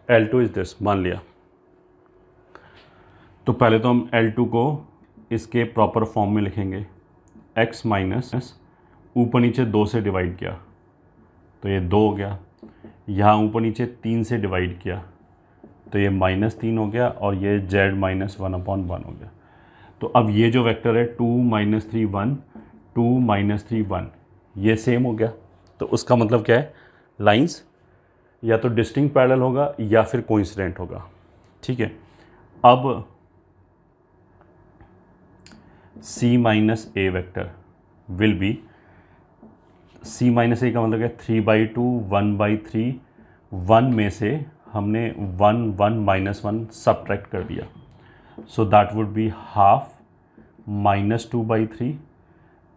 L2 is this, मान लिया। तो पहले तो हम L2 को इसके प्रॉपर फॉर्म में लिखेंगे, x माइनस ऊपर नीचे 2 से डिवाइड किया तो ये 2 हो गया, यहाँ ऊपर नीचे 3 से डिवाइड किया तो ये -3 हो गया, और ये z माइनस 1/1 हो गया। तो अब ये जो वेक्टर है 2 - 3 1 2 - 3 1 ये सेम हो गया। तो उसका मतलब क्या है, लाइंस या तो डिस्टिंक्ट पैरेलल होगा या फिर कोइंसिडेंट होगा। ठीक है, अब C minus A vector will be, C minus A का मतलब है 3/2 1/3, 1 में से हमने 1 1 -1 सब्ट्रैक्ट कर दिया, so that would be half -2/3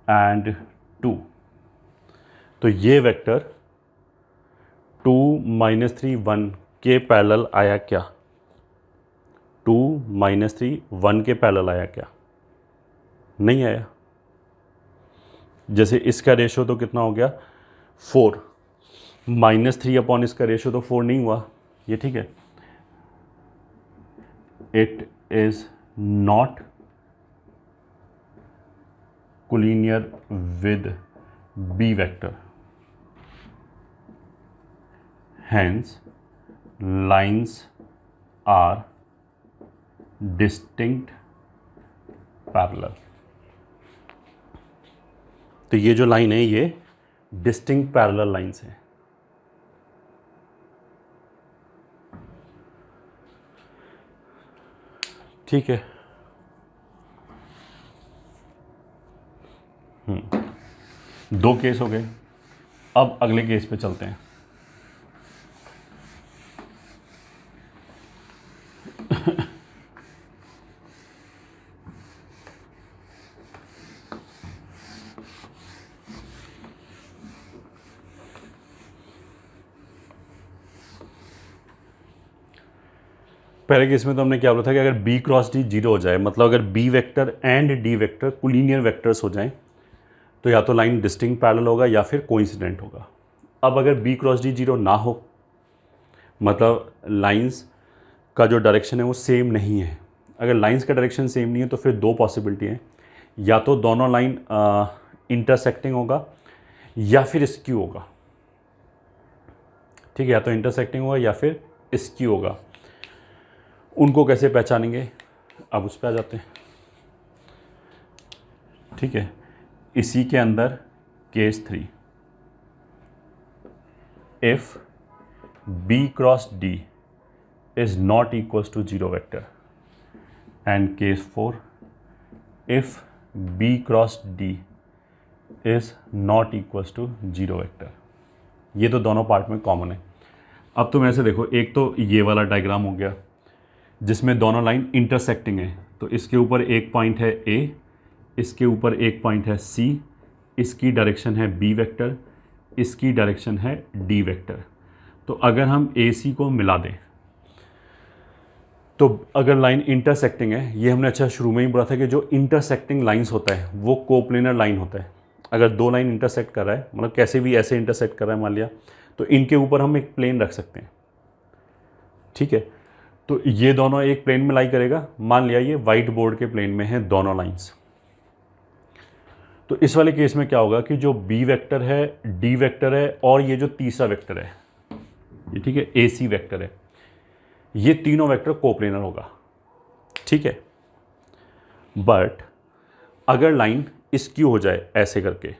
and 2। तो ये वेक्टर 2 - 3 1 के पैरेलल आया क्या? 2 - 3 1 के पैरेलल आया क्या? नहीं आया। जैसे इसका रेशो तो कितना हो गया 4, -3 अपॉन इसका रेशो तो 4 नहीं हुआ, ये ठीक है। It is not collinear with B vector, hence lines are distinct parallel। तो ये जो लाइन है ये डिस्टिंक्ट पैरेलल लाइंस है। ठीक है, दो केस हो गए। अब अगले केस पे चलते हैं। पहले केस में तो हमने क्या बोला था कि अगर B क्रॉस D 0 हो जाए, मतलब अगर B vector and D vector collinear vectors हो जाएं, तो या तो लाइन डिस्टिंक्ट पैरेलल होगा या फिर कोइंसिडेंट होगा। अब अगर B क्रॉस D 0 ना हो, मतलब लाइंस का जो डायरेक्शन है वो सेम नहीं है। अगर लाइंस का डायरेक्शन सेम नहीं है तो फिर दो पॉसिबिलिटी हैं, या तो दोनों लाइन इंटरसेक्टिंग होगा या फिर स्क्यू होगा। ठीक है, या तो इंटरसेक्टिंग होगा या फिर स्क्यू होगा। उनको कैसे पहचानेंगे, अब उस पर आ जाते हैं। ठीक है, इसी के अंदर case 3, if B cross D is not equals to 0 vector, and case 4, if B cross D is not equals to 0 vector। ये तो दोनों पार्ट में कॉमन है। अब तुम ऐसे देखो, एक तो ये वाला डायग्राम हो गया जिसमें दोनों लाइन इंटरसेक्टिंग है, तो इसके ऊपर एक पॉइंट है A, इसके ऊपर एक पॉइंट है C, इसकी डायरेक्शन है B वेक्टर, इसकी डायरेक्शन है D वेक्टर। तो अगर हम AC को मिला दें तो अगर लाइन इंटरसेक्टिंग है, ये हमने अच्छा शुरू में ही बोला था कि जो इंटरसेक्टिंग लाइंस होता है वो कोप्लेनर लाइन होता है। अगर दो लाइन इंटरसेक्ट कर रहा है, मतलब कैसे भी ऐसे इंटरसेक्ट कर रहा है मान लिया, तो इनके ऊपर हम एक प्लेन रख सकते हैं। ठीक है, तो ये दोनों एक प्लेन में लाई करेगा। मान लिया ये वाइट बोर्ड के प्लेन में है दोनों लाइंस। तो इस वाले केस में क्या होगा कि जो बी वेक्टर है, डी वेक्टर है और ये जो तीसरा वेक्टर है, ये ठीक है AC वेक्टर है, ये तीनों वेक्टर कोप्लेनर होगा। ठीक है, बट अगर लाइन स्क्यू हो जाए ऐसे करके,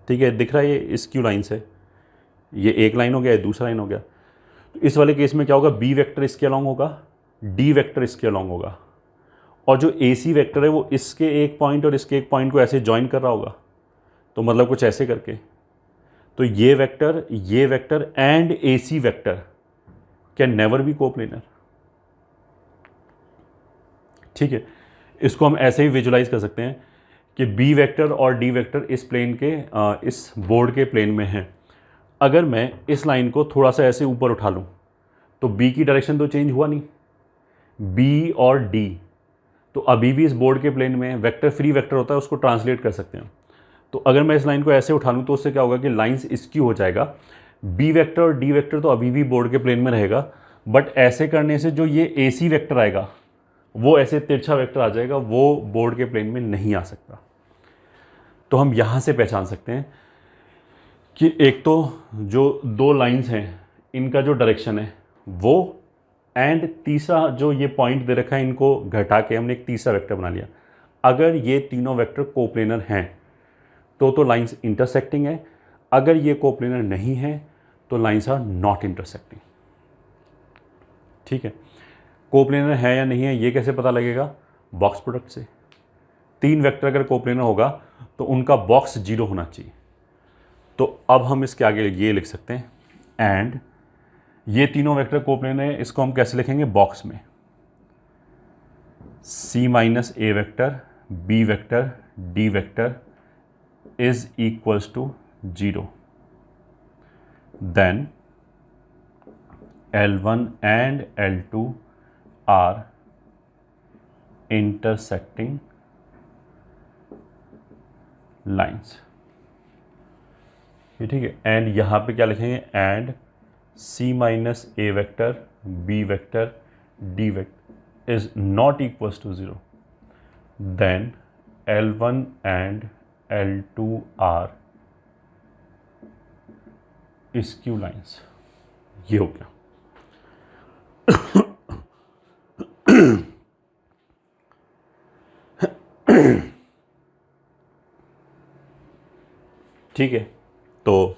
ठीक है, दिख रहा है ये स्क्यू लाइन से, ये एक लाइन हो गया, ये दूसरा लाइन हो गया। तो इस वाले केस में क्या होगा, बी वेक्टर इसके अलॉन्ग होगा, डी वेक्टर इसके अलॉन्ग होगा, और जो AC वेक्टर है वो इसके एक पॉइंट और इसके एक पॉइंट को ऐसे ज्वाइन कर रहा होगा। तो मतलब कुछ ऐसे करके, तो ये vector and AC vector can never be coplanar. ठीक है, इसको हम ऐसे ही विजुलाइज कर सकते हैं कि B वेक्टर और D वेक्टर इस प्लेन के इस बोर्ड के प्लेन में हैं। अगर मैं इस लाइन को थोड़ा सा ऐसे ऊपर उठा लूँ तो B की डायरेक्शन तो चेंज हुआ नहीं, B और D तो अभी भी इस बोर्ड के प्लेन में वेक्टर फ्री वेक्टर होता है, उसको ट्रांसलेट कर सकते हैं। तो अगर मैं इस लाइन को ऐसे उठा लूँ तो उससे क्या होगा कि लाइंस स्क्यू हो जाएगा, बी वेक्टर और डी वेक्टर तो अभी भी बोर्ड के प्लेन में रहेगा, बट ऐसे करने से जो ये ए सी वेक्टर आएगा वो ऐसे तिरछा वेक्टर आ जाएगा, वो बोर्ड के प्लेन में नहीं आ सकता। तो हम यहाँ से पहचान सकते हैं कि एक तो जो दो लाइंस हैं इनका जो डायरेक्शन है वो, एंड तीसरा जो ये पॉइंट दे रखा है इनको घटा के हमने एक तीसरा वेक्टर बना लिया। अगर ये तीनों वेक्टर कोप्लेनर हैं तो लाइंस इंटरसेक्टिंग है, अगर ये कोप्लेनर नहीं है तो लाइंस आर नॉट इंटरसेक्टिंग। ठीक है, कोप्लेनर है या नहीं है ये कैसे पता लगेगा? बॉक्स प्रोडक्ट से। तीन वेक्टर अगर कोप्लेनर होगा तो उनका बॉक्स 0 होना चाहिए। तो अब हम इसके आगे ये लिख सकते हैं, एंड ये तीनों वेक्टर कोप्लेनर है, इसको हम कैसे लिखेंगे? बॉक्स में C minus A vector, B vector, D vector is equals to 0, then L1 and L2 are intersecting lines। ये ठीक है, एंड यहाँ पे क्या लिखेंगे? And C minus A vector, B vector, D vector is not equals to 0, then L1 and L2 are skew lines. ये हो गया। ठीक है, तो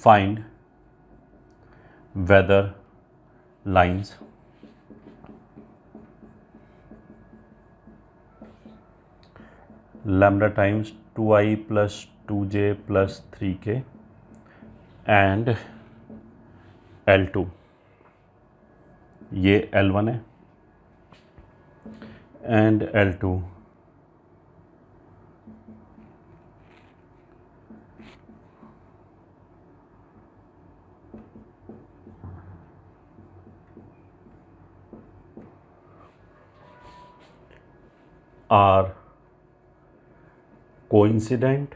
find whether lines lambda times 2i plus 2j plus 3k and L2, ये L1 है, and L2 are coincident,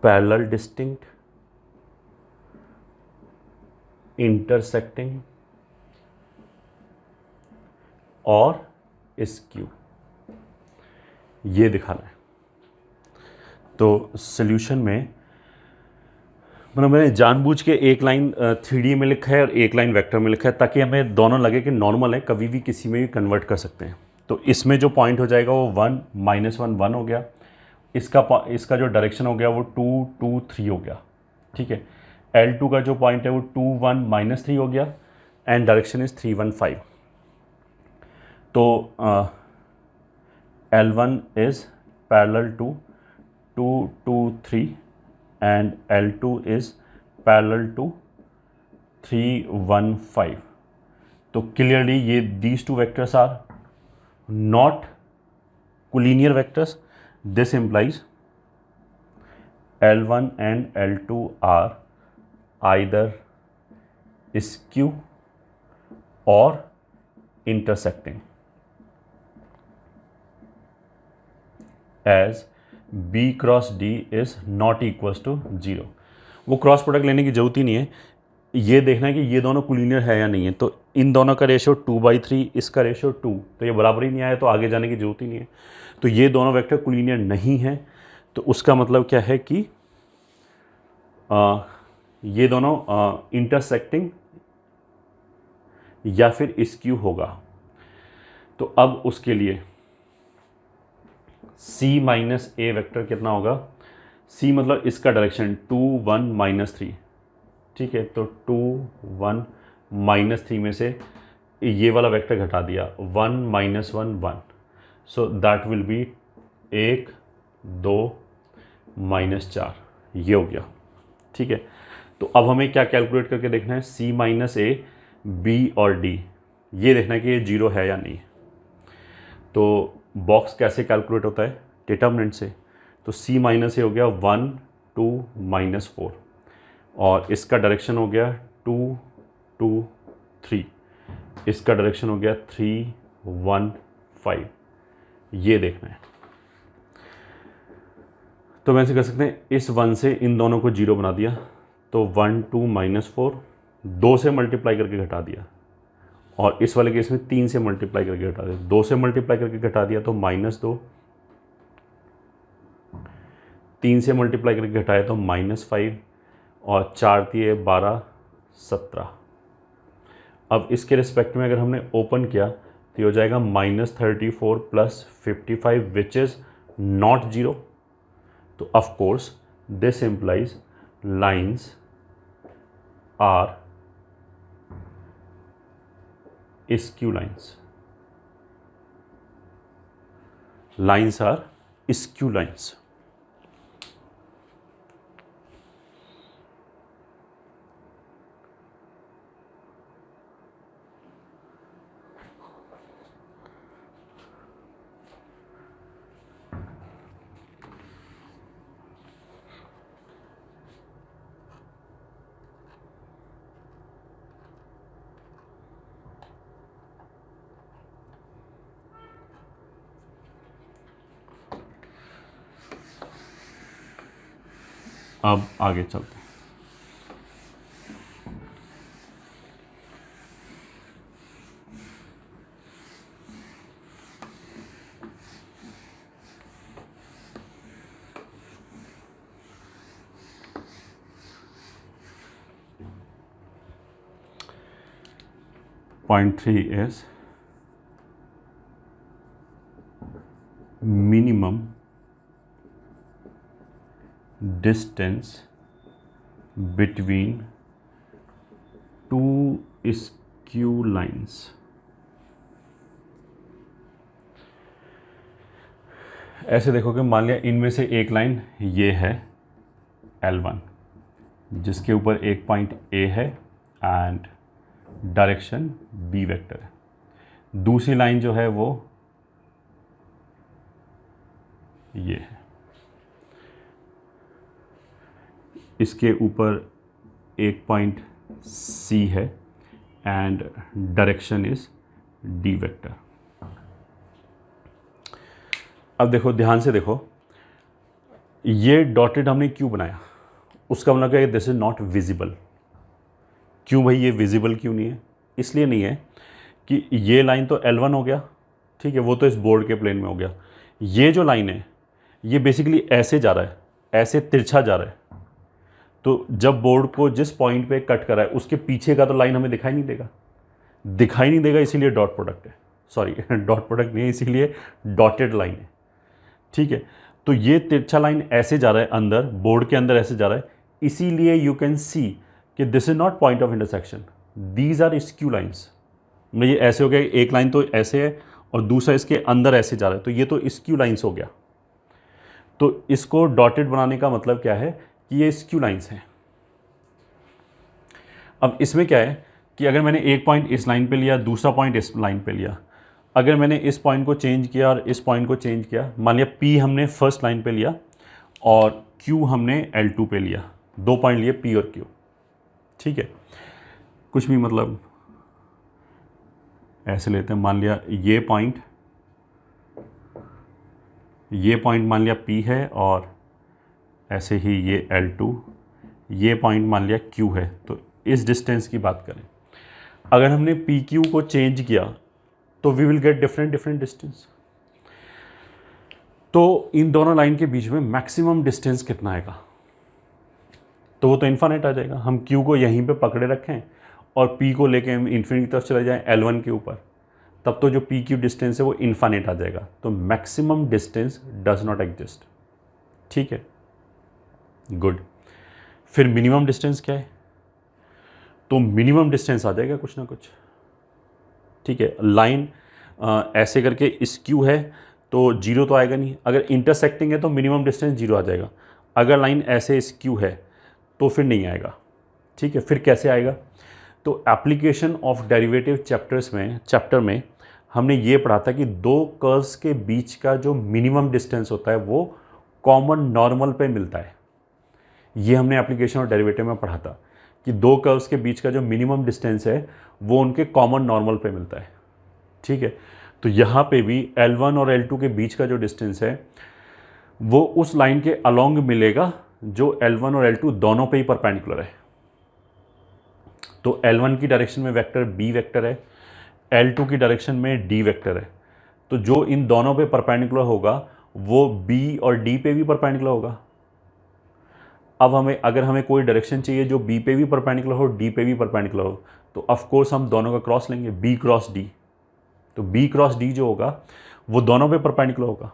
parallel distinct, intersecting और skew, ये दिखाना है। तो सॉल्यूशन में मतलब मैंने जानबूझ के एक लाइन 3D में लिखा है और एक लाइन वेक्टर में लिखा है ताकि हमें दोनों लगे कि नॉर्मल है, कभी भी किसी में भी कन्वर्ट कर सकते हैं। तो इसमें जो पॉइंट हो जाएगा वो 1 -1 1 हो गया, इसका जो डायरेक्शन हो गया वो 2 2 3 हो गया। ठीक है, L2 का जो पॉइंट है वो 2 1 -3 हो गया, एंड डायरेक्शन इज 3 1 5। तो L1 is parallel to 2 2 3 and L2 is parallel to 3 1 5। तो clearly ये these two vectors are not collinear vectors। This implies L1 and L2 are either skew or intersecting, as B cross D is not equals to 0। वो cross product लेने की जरूरत ही नहीं है, ये देखना है कि ये दोनों कोलिनियर है या नहीं है। तो इन दोनों का रेशियो 2/3, इसका रेशियो 2, तो ये बराबर ही नहीं आया तो आगे जाने की जरूरत ही नहीं है। तो ये दोनों वेक्टर कोलिनियर नहीं है, तो उसका मतलब क्या है कि ये दोनों इंटरसेक्टिंग या फिर स्क्यू होगा। तो अब उसके लिए C माइनस ए वेक्टर कितना होगा? C मतलब इसका डायरेक्शन 2 1 -3। ठीक है, तो 2 1 -3 में से ये वाला वेक्टर घटा दिया, 1 -1 1, सो दैट विल बी 1 2 -4, ये हो गया। ठीक है, तो अब हमें क्या कैलकुलेट करके देखना है? C माइनस ए, बी और डी, ये देखना है कि ये 0 है या नहीं। तो बॉक्स कैसे कैलकुलेट होता है? डिटर्मिनेंट से। तो C माइनस ए हो गया 1 2 -4, और इसका डायरेक्शन हो गया 2 2 3, इसका डायरेक्शन हो गया 3 1 5, ये देखना है। तो वैसे कर सकते हैं, इस 1 से इन दोनों को 0 बना दिया, तो 1 2 -4, 2 से मल्टीप्लाई करके घटा दिया, और इस वाले केस में 3 से मल्टीप्लाई करके घटा दिया, 2 से मल्टीप्लाई करके घटा दिया तो -2, 3 से मल्टीप्लाई करके घटाया तो -5, और 4 दिए 12 17। अब इसके रिस्पेक्ट में अगर हमने ओपन किया तो ये हो जाएगा -34 + 55 विच इज़ नॉट 0। तो of course this implies lines are skew lines. Lines are skew lines. अब आगे चलते हैं। Point 3 is minimum distance between two skew lines. ऐसे देखो कि मान लिया इनमें से एक लाइन ये है L1, जिसके ऊपर एक पॉइंट A है एंड डायरेक्शन B वेक्टर है। दूसरी लाइन जो है वो ये है, इसके ऊपर एक पॉइंट C है and direction is D vector. अब देखो, ध्यान से देखो, ये डॉटेड हमने क्यों बनाया, उसका मतलब है दिस इज नॉट विजिबल। क्यों भाई ये विजिबल क्यों नहीं है? इसलिए नहीं है कि ये लाइन तो L1 हो गया, ठीक है, वो तो इस बोर्ड के प्लेन में हो गया। ये जो लाइन है ये बेसिकली ऐसे जा रहा है, ऐसे तिरछा जा रहा है, तो जब बोर्ड को जिस पॉइंट पे कट करा है उसके पीछे का तो लाइन हमें दिखाई नहीं देगा, इसीलिए डॉट प्रोडक्ट है, सॉरी डॉट प्रोडक्ट नहीं है, इसीलिए डॉटेड लाइन है, ठीक है। तो ये तिरछा लाइन ऐसे जा रहा है अंदर, बोर्ड के अंदर ऐसे जा रहा है, इसीलिए यू कैन सी कि this is not point of intersection, these are skew lines. मतलब ये ऐसे हो गया, एक लाइन तो ऐसे है और दूसरा इसके अंदर ऐसे जा रहा है, तो ये तो स्क्यू लाइन्स हो गया। तो इसको डॉटेड बनाने का मतलब क्या है कि ये स्क्यू लाइन्स हैं। अब इसमें क्या है कि अगर मैंने एक पॉइंट इस लाइन पे लिया, दूसरा पॉइंट इस लाइन पे लिया, अगर मैंने इस पॉइंट को चेंज किया और इस पॉइंट को चेंज किया, मान लिया P हमने फर्स्ट लाइन पे लिया और Q हमने L2 पे लिया, दो पॉइंट लिए P और Q, ठीक है, कुछ भी मतलब ऐसे लेते हैं। मान लिया ये पॉइंट मान लिया P है और ऐसे ही ये L2, ये पॉइंट मान लिया Q है। तो इस डिस्टेंस की बात करें, अगर हमने PQ को चेंज किया तो we will get different distance. तो इन दोनों लाइन के बीच में मैक्सिमम डिस्टेंस कितना आएगा, तो वो तो इन्फिनिट आ जाएगा। हम Q को यहीं पे पकड़े रखें और P को लेके हम इन्फिनिटी की तरफ चले जाएं L1 के ऊपर, तब तो जो PQ डिस्टेंस है वो इन्फिनिट आ जाएगा। तो maximum distance does not exist, ठीक है, गुड। फिर मिनिमम डिस्टेंस क्या है, तो मिनिमम डिस्टेंस आ जाएगा कुछ ना कुछ, ठीक है। लाइन ऐसे करके स्क्यू है तो 0 तो आएगा नहीं, अगर इंटरसेक्टिंग है तो मिनिमम डिस्टेंस 0 आ जाएगा। अगर लाइन ऐसे स्क्यू है तो फिर नहीं आएगा, ठीक है। फिर कैसे आएगा, तो एप्लीकेशन ऑफ डेरिवेटिव चैप्टर में हमने ये पढ़ा था कि दो कर्व्स के बीच का जो मिनिमम डिस्टेंस होता है वो कॉमन नॉर्मल पे मिलता है। ये हमने एप्लीकेशन ऑफ डेरिवेटिव में पढ़ा था कि दो कर्व्स के बीच का जो मिनिमम डिस्टेंस है वो उनके कॉमन नॉर्मल पे मिलता है, ठीक है। तो यहाँ पे भी L1 और L2 के बीच का जो डिस्टेंस है वो उस लाइन के अलोंग मिलेगा जो L1 और L2 दोनों पे ही परपेंडिकुलर है। तो L1 की डायरेक्शन में वेक्टर B वेक्टर है, L2 की डायरेक्शन में D वेक्टर है। तो जो इन दोनों पे परपेंडिकुलर होगा वो B और D पे भी परपेंडिकुलर होगा। अब अगर हमें कोई डायरेक्शन चाहिए जो B पे भी परपेंडिकुलर हो, D पे भी परपेंडिकुलर हो, तो ऑफ कोर्स हम दोनों का क्रॉस लेंगे, B क्रॉस D। तो B क्रॉस D जो होगा वो दोनों पे परपेंडिकुलर होगा।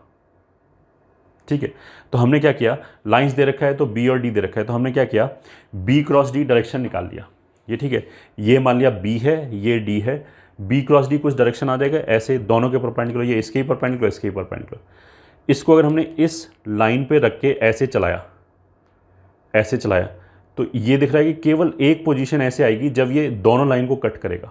ठीक है, तो हमने क्या किया, लाइंस दे रखा है तो B और D दे रखा है, तो हमने क्या किया, B क्रॉस D डायरेक्शन निकाल लिया। ये ठीक है, ये मान लिया B है, ये D है, B क्रॉस D कुछ डायरेक्शन आ जाएगा ऐसे दोनों के परपेंडिकुलर, ये इसके ही परपेंडिकुलर, इसके ही परपेंडिकुलर। इसको अगर हमने इस लाइन पे रख के ऐसे चलाया तो ये दिख रहा है कि केवल एक पोजीशन ऐसे आएगी जब ये दोनों लाइन को कट करेगा।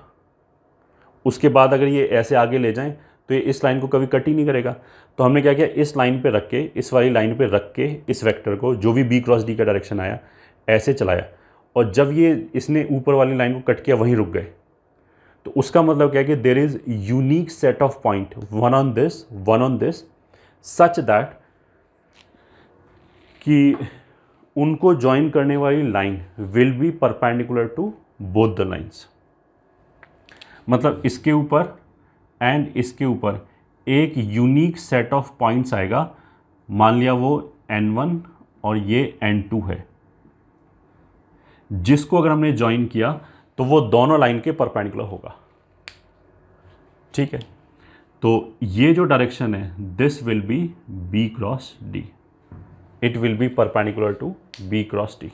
उसके बाद अगर ये ऐसे आगे ले जाएं तो ये इस लाइन को कभी कट ही नहीं करेगा। तो हमने क्या किया, इस लाइन पे रख के, इस वाली लाइन पे रख के इस वेक्टर को जो भी B क्रॉस D का डायरेक्शन आया ऐसे चलाया, और जब ये इसने ऊपर वाली लाइन को कट किया वहीं रुक गए। तो उसका मतलब क्या है कि there is unique set of point, one on this such that कि उनको ज्वाइन करने वाली line will be perpendicular to both the lines. मतलब इसके ऊपर एंड इसके ऊपर एक यूनिक सेट ऑफ पॉइंट्स आएगा, मान लिया वो N1 और ये N2 है, जिसको अगर हमने ज्वाइन किया तो वो दोनों लाइन के परपेंडिकुलर होगा। ठीक है, तो ये जो डायरेक्शन है this will be B cross D, it will be perpendicular to B cross D।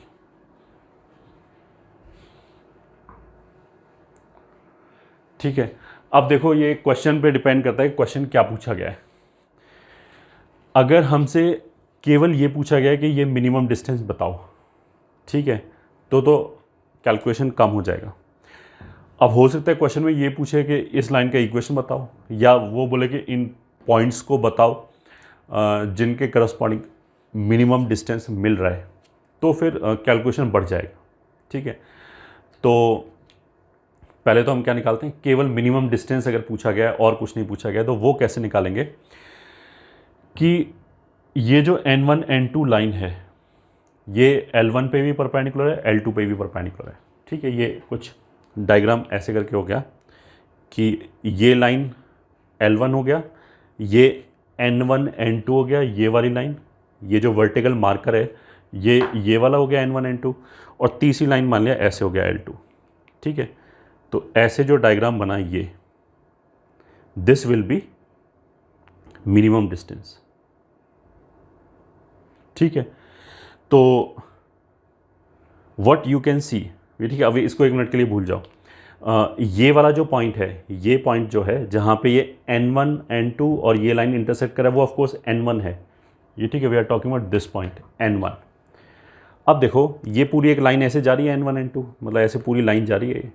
ठीक है, अब देखो ये क्वेश्चन पे डिपेंड करता है क्वेश्चन क्या पूछा गया है। अगर हमसे केवल ये पूछा गया है कि ये मिनिमम डिस्टेंस बताओ, ठीक है, तो कैलकुलेशन कम हो जाएगा। अब हो सकता है क्वेश्चन में ये पूछे कि इस लाइन का इक्वेशन बताओ, या वो बोले कि इन पॉइंट्स को बताओ जिनके करस्पॉन्डिंग मिनिमम डिस्टेंस मिल रहा है, तो फिर कैलकुलेशन बढ़ जाएगा। ठीक है, तो पहले तो हम क्या निकालते हैं, केवल मिनिमम डिस्टेंस अगर पूछा गया है और कुछ नहीं पूछा गया तो वो कैसे निकालेंगे कि ये जो N1 N2 लाइन है ये L1 पे भी परपेंडिकुलर है, L2 पे भी परपेंडिकुलर है। ठीक है, ये कुछ डायग्राम ऐसे करके हो गया कि ये लाइन L1 हो गया, ये N1 N2 हो गया, ये वाली लाइन, ये जो वर्टिकल मार्कर है ये वाला हो गया N1 N2, और तीसरी लाइन मान लिया ऐसे हो गया L2। ठीक है, तो ऐसे जो डायग्राम बना ये, this will B minimum distance. ठीक है, तो व्हाट यू कैन सी, ये ठीक है, अभी इसको एक मिनट के लिए भूल जाओ। ये वाला जो पॉइंट है, ये पॉइंट जो है जहाँ पे ये N1 N2 और ये लाइन इंटरसेक्ट कर रहा है वो ऑफकोर्स N1 है। ये ठीक है, we are talking about this point N1। अब देखो ये पूरी एक लाइन ऐसे जा रही है N1 N2, मतलब ऐसे पूरी लाइन जा रही है।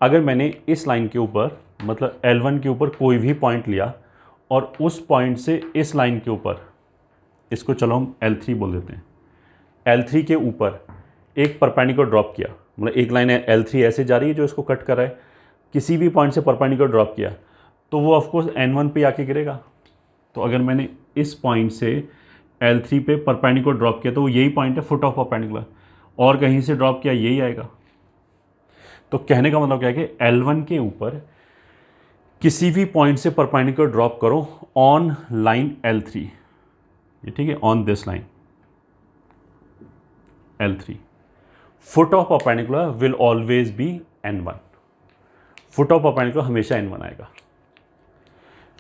अगर मैंने इस लाइन के ऊपर मतलब L1 के ऊपर कोई भी पॉइंट लिया और उस पॉइंट से इस लाइन के ऊपर, इसको चलो हम L3 बोल देते हैं, L3 के ऊपर एक परपेंडिकुलर ड्रॉप किया, मतलब एक लाइन है L3 ऐसे जा रही है जो इसको कट कर रहा है, किसी भी पॉइंट से परपेंडिकुलर ड्रॉप किया तो वो ऑफकोर्स N1 पे आके गिरेगा। तो अगर मैंने इस पॉइंट से L3 पे परपेंडिकुलर ड्रॉप किया तो वो यही पॉइंट है फुट ऑफ परपेंडिकुलर, और कहीं से ड्रॉप किया यही आएगा। तो कहने का मतलब क्या है कि L1 के ऊपर किसी भी पॉइंट से परपेंडिकुलर ड्रॉप करो ऑन लाइन L3, ये ठीक है, on this line L3, foot of perpendicular will always be N1, foot of perpendicular हमेशा N1 आएगा।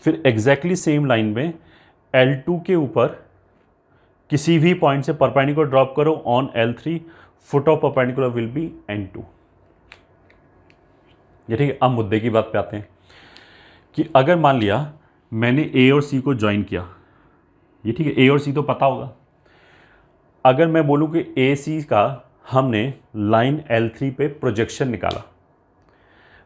फिर एग्जैक्टली सेम लाइन में L2 के ऊपर किसी भी पॉइंट से परपेंडिकुलर ड्रॉप करो on L3, foot of perpendicular will be N2। ये ठीक है, अब मुद्दे की बात पे आते हैं कि अगर मान लिया मैंने A और C को ज्वाइन किया, ये ठीक है, A और C तो पता होगा। अगर मैं बोलूं कि AC का हमने लाइन L3 पे प्रोजेक्शन निकाला,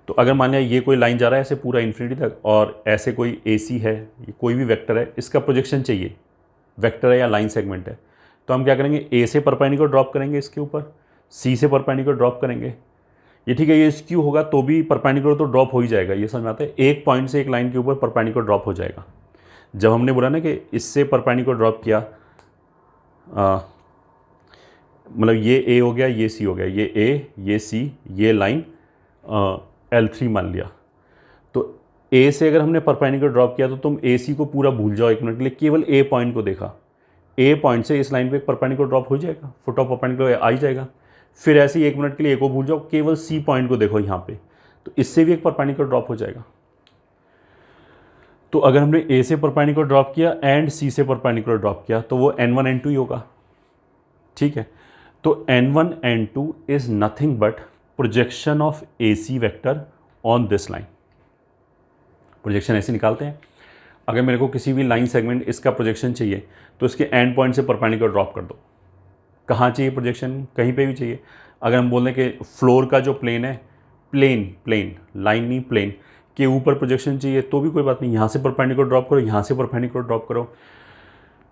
तो अगर मान लिया ये कोई लाइन जा रहा है ऐसे पूरा इन्फिनिटी तक और ऐसे कोई AC है, ये कोई भी वेक्टर है, इसका प्रोजेक्शन चाहिए, वेक्टर है या लाइन सेगमेंट है, तो हम क्या करेंगे, A से परपेंडिकुलर ड्रॉप करेंगे इसके ऊपर, C से परपेंडिकुलर ड्रॉप करेंगे। ये ठीक है, ये स्क्यू होगा तो भी परपेंडिकुलर तो ड्रॉप हो ही जाएगा, ये समझ में आता है। एक पॉइंट से एक लाइन के ऊपर परपेंडिकुलर ड्रॉप हो जाएगा। जब हमने बोला ना कि इससे परपेंडिकुलर ड्रॉप किया मतलब ये ए हो गया, ये सी हो गया, ये ए, ये सी, ये लाइन L3 मान लिया। तो ए से अगर हमने परपेंडिकुलर ड्रॉप किया तो तुम ए सी को पूरा भूल जाओ एक मिनट के लिए, केवल ए पॉइंट को देखा। ए पॉइंट से इस लाइन पे एक परपेंडिकुलर ड्रॉप हो जाएगा, फुट ऑफ परपेंडिकुलर आ ही जाएगा। फिर ऐसे ही एक मिनट के लिए ए को भूल जाओ, केवल सी पॉइंट को देखो यहाँ पे, तो इससे भी एक परपेंडिकुलर ड्रॉप हो जाएगा। तो अगर हमने ए से परपेंडिकुलर ड्रॉप किया एंड सी से परपेंडिकुलर ड्रॉप किया तो वो N1 N2 ही होगा। ठीक है, तो N1 N2 is nothing but projection of AC vector on this line. Projection ऐसे निकालते हैं, अगर मेरे को किसी भी लाइन सेगमेंट इसका प्रोजेक्शन चाहिए तो इसके एंड पॉइंट से परपेंडिकुलर ड्रॉप कर दो। कहाँ चाहिए प्रोजेक्शन? कहीं पे भी चाहिए। अगर हम बोल दें कि फ्लोर का जो प्लेन है, प्लेन लाइन नहीं, प्लेन के ऊपर प्रोजेक्शन चाहिए तो भी कोई बात नहीं, यहाँ से परपेंडिकुलर ड्रॉप करो, यहाँ से परपेंडिकुलर ड्रॉप करो,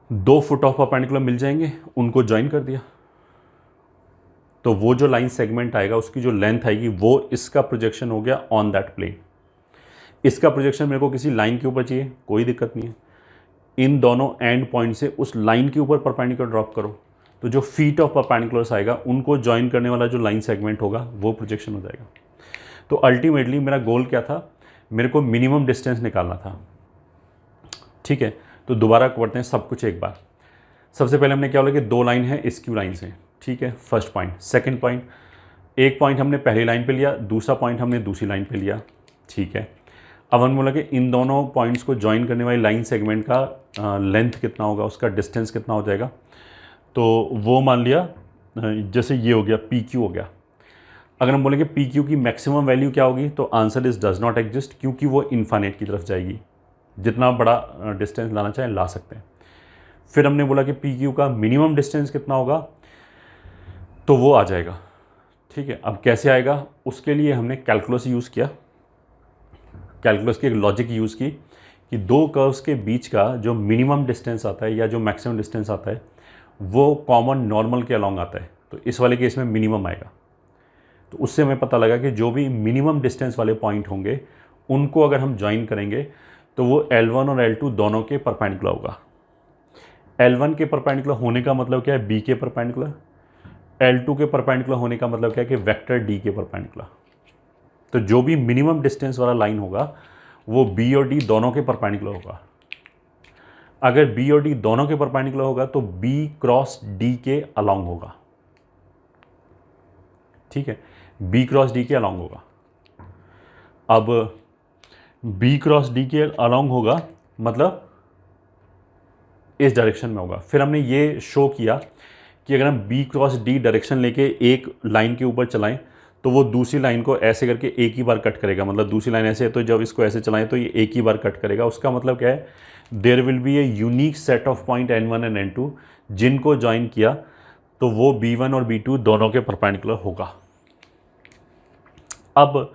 2 फुट ऑफ परपेंडिकुलर मिल जाएंगे, उनको ज्वाइन कर दिया। तो वो जो लाइन सेगमेंट आएगा उसकी जो लेंथ आएगी वो इसका प्रोजेक्शन हो गया ऑन दैट प्लेन। इसका प्रोजेक्शन मेरे को किसी लाइन के ऊपर चाहिए, कोई दिक्कत नहीं है, इन दोनों एंड पॉइंट से उस लाइन के ऊपर परपेंडिकुलर ड्रॉप करो, तो जो फीट ऑफ परपेंडिकुलर्स आएगा उनको ज्वाइन करने वाला जो लाइन सेगमेंट होगा वो प्रोजेक्शन हो जाएगा। तो अल्टीमेटली मेरा गोल क्या था? मेरे को मिनिमम डिस्टेंस निकालना था। ठीक है, तो दोबारा करते हैं सब कुछ एक बार। सबसे पहले हमने क्या बोला कि 2 लाइन है स्क्यू लाइन से। ठीक है, फर्स्ट पॉइंट। सेकंड पॉइंट, एक पॉइंट हमने पहली लाइन पे लिया, दूसरा पॉइंट हमने दूसरी लाइन पे लिया। ठीक है, अब हमने बोला कि इन दोनों पॉइंट्स को ज्वाइन करने वाली लाइन सेगमेंट का लेंथ कितना होगा, उसका डिस्टेंस कितना हो जाएगा। तो वो मान लिया जैसे ये हो गया, पी क्यू हो गया। अगर हम बोलेंगे पी क्यू की मैक्सिमम वैल्यू क्या होगी तो answer is does not exist, क्योंकि वो इन्फाइनाइट की तरफ जाएगी, जितना बड़ा डिस्टेंस लाना चाहे ला सकते हैं। फिर हमने बोला कि पी क्यू का मिनिमम डिस्टेंस कितना होगा, तो वो आ जाएगा। ठीक है, अब कैसे आएगा उसके लिए हमने कैलकुलस यूज़ किया। कैलकुलस की एक लॉजिक यूज़ की कि 2 कर्व्स के बीच का जो मिनिमम डिस्टेंस आता है या जो मैक्सिमम डिस्टेंस आता है वो कॉमन नॉर्मल के अलॉन्ग आता है, तो इस वाले केस में मिनिमम आएगा। तो उससे हमें पता लगा कि जो भी मिनिमम डिस्टेंस वाले पॉइंट होंगे उनको अगर हम ज्वाइन करेंगे तो वो L1 और L2 दोनों के परपेंडिकुलर होगा। L1 के परपेंडिकुलर होने का मतलब क्या है? B के परपेंडिकुलर। L2 के परपेंडिकुलर होने का मतलब क्या है? कि वेक्टर D के परपेंडिकुलर। तो जो भी मिनिमम डिस्टेंस वाला लाइन होगा वो B और D दोनों के परपेंडिकुलर होगा। अगर B और D दोनों के परपेंडिकुलर होगा तो B क्रॉस D के अलॉन्ग होगा। ठीक है, B क्रॉस D के अलॉन्ग होगा। अब B क्रॉस D के अलॉन्ग होगा मतलब इस डायरेक्शन में होगा। फिर हमने ये शो किया कि अगर हम B क्रॉस D डायरेक्शन लेके एक लाइन के ऊपर चलाएं तो वो दूसरी लाइन को ऐसे करके एक ही बार कट करेगा। मतलब दूसरी लाइन ऐसे है तो जब इसको ऐसे चलाएं तो ये एक ही बार कट करेगा। उसका मतलब क्या है? There will be a unique set of point N1 and N2 जिनको ज्वाइन किया तो वो B1 और B2 दोनों के परपेंडिकुलर होगा। अब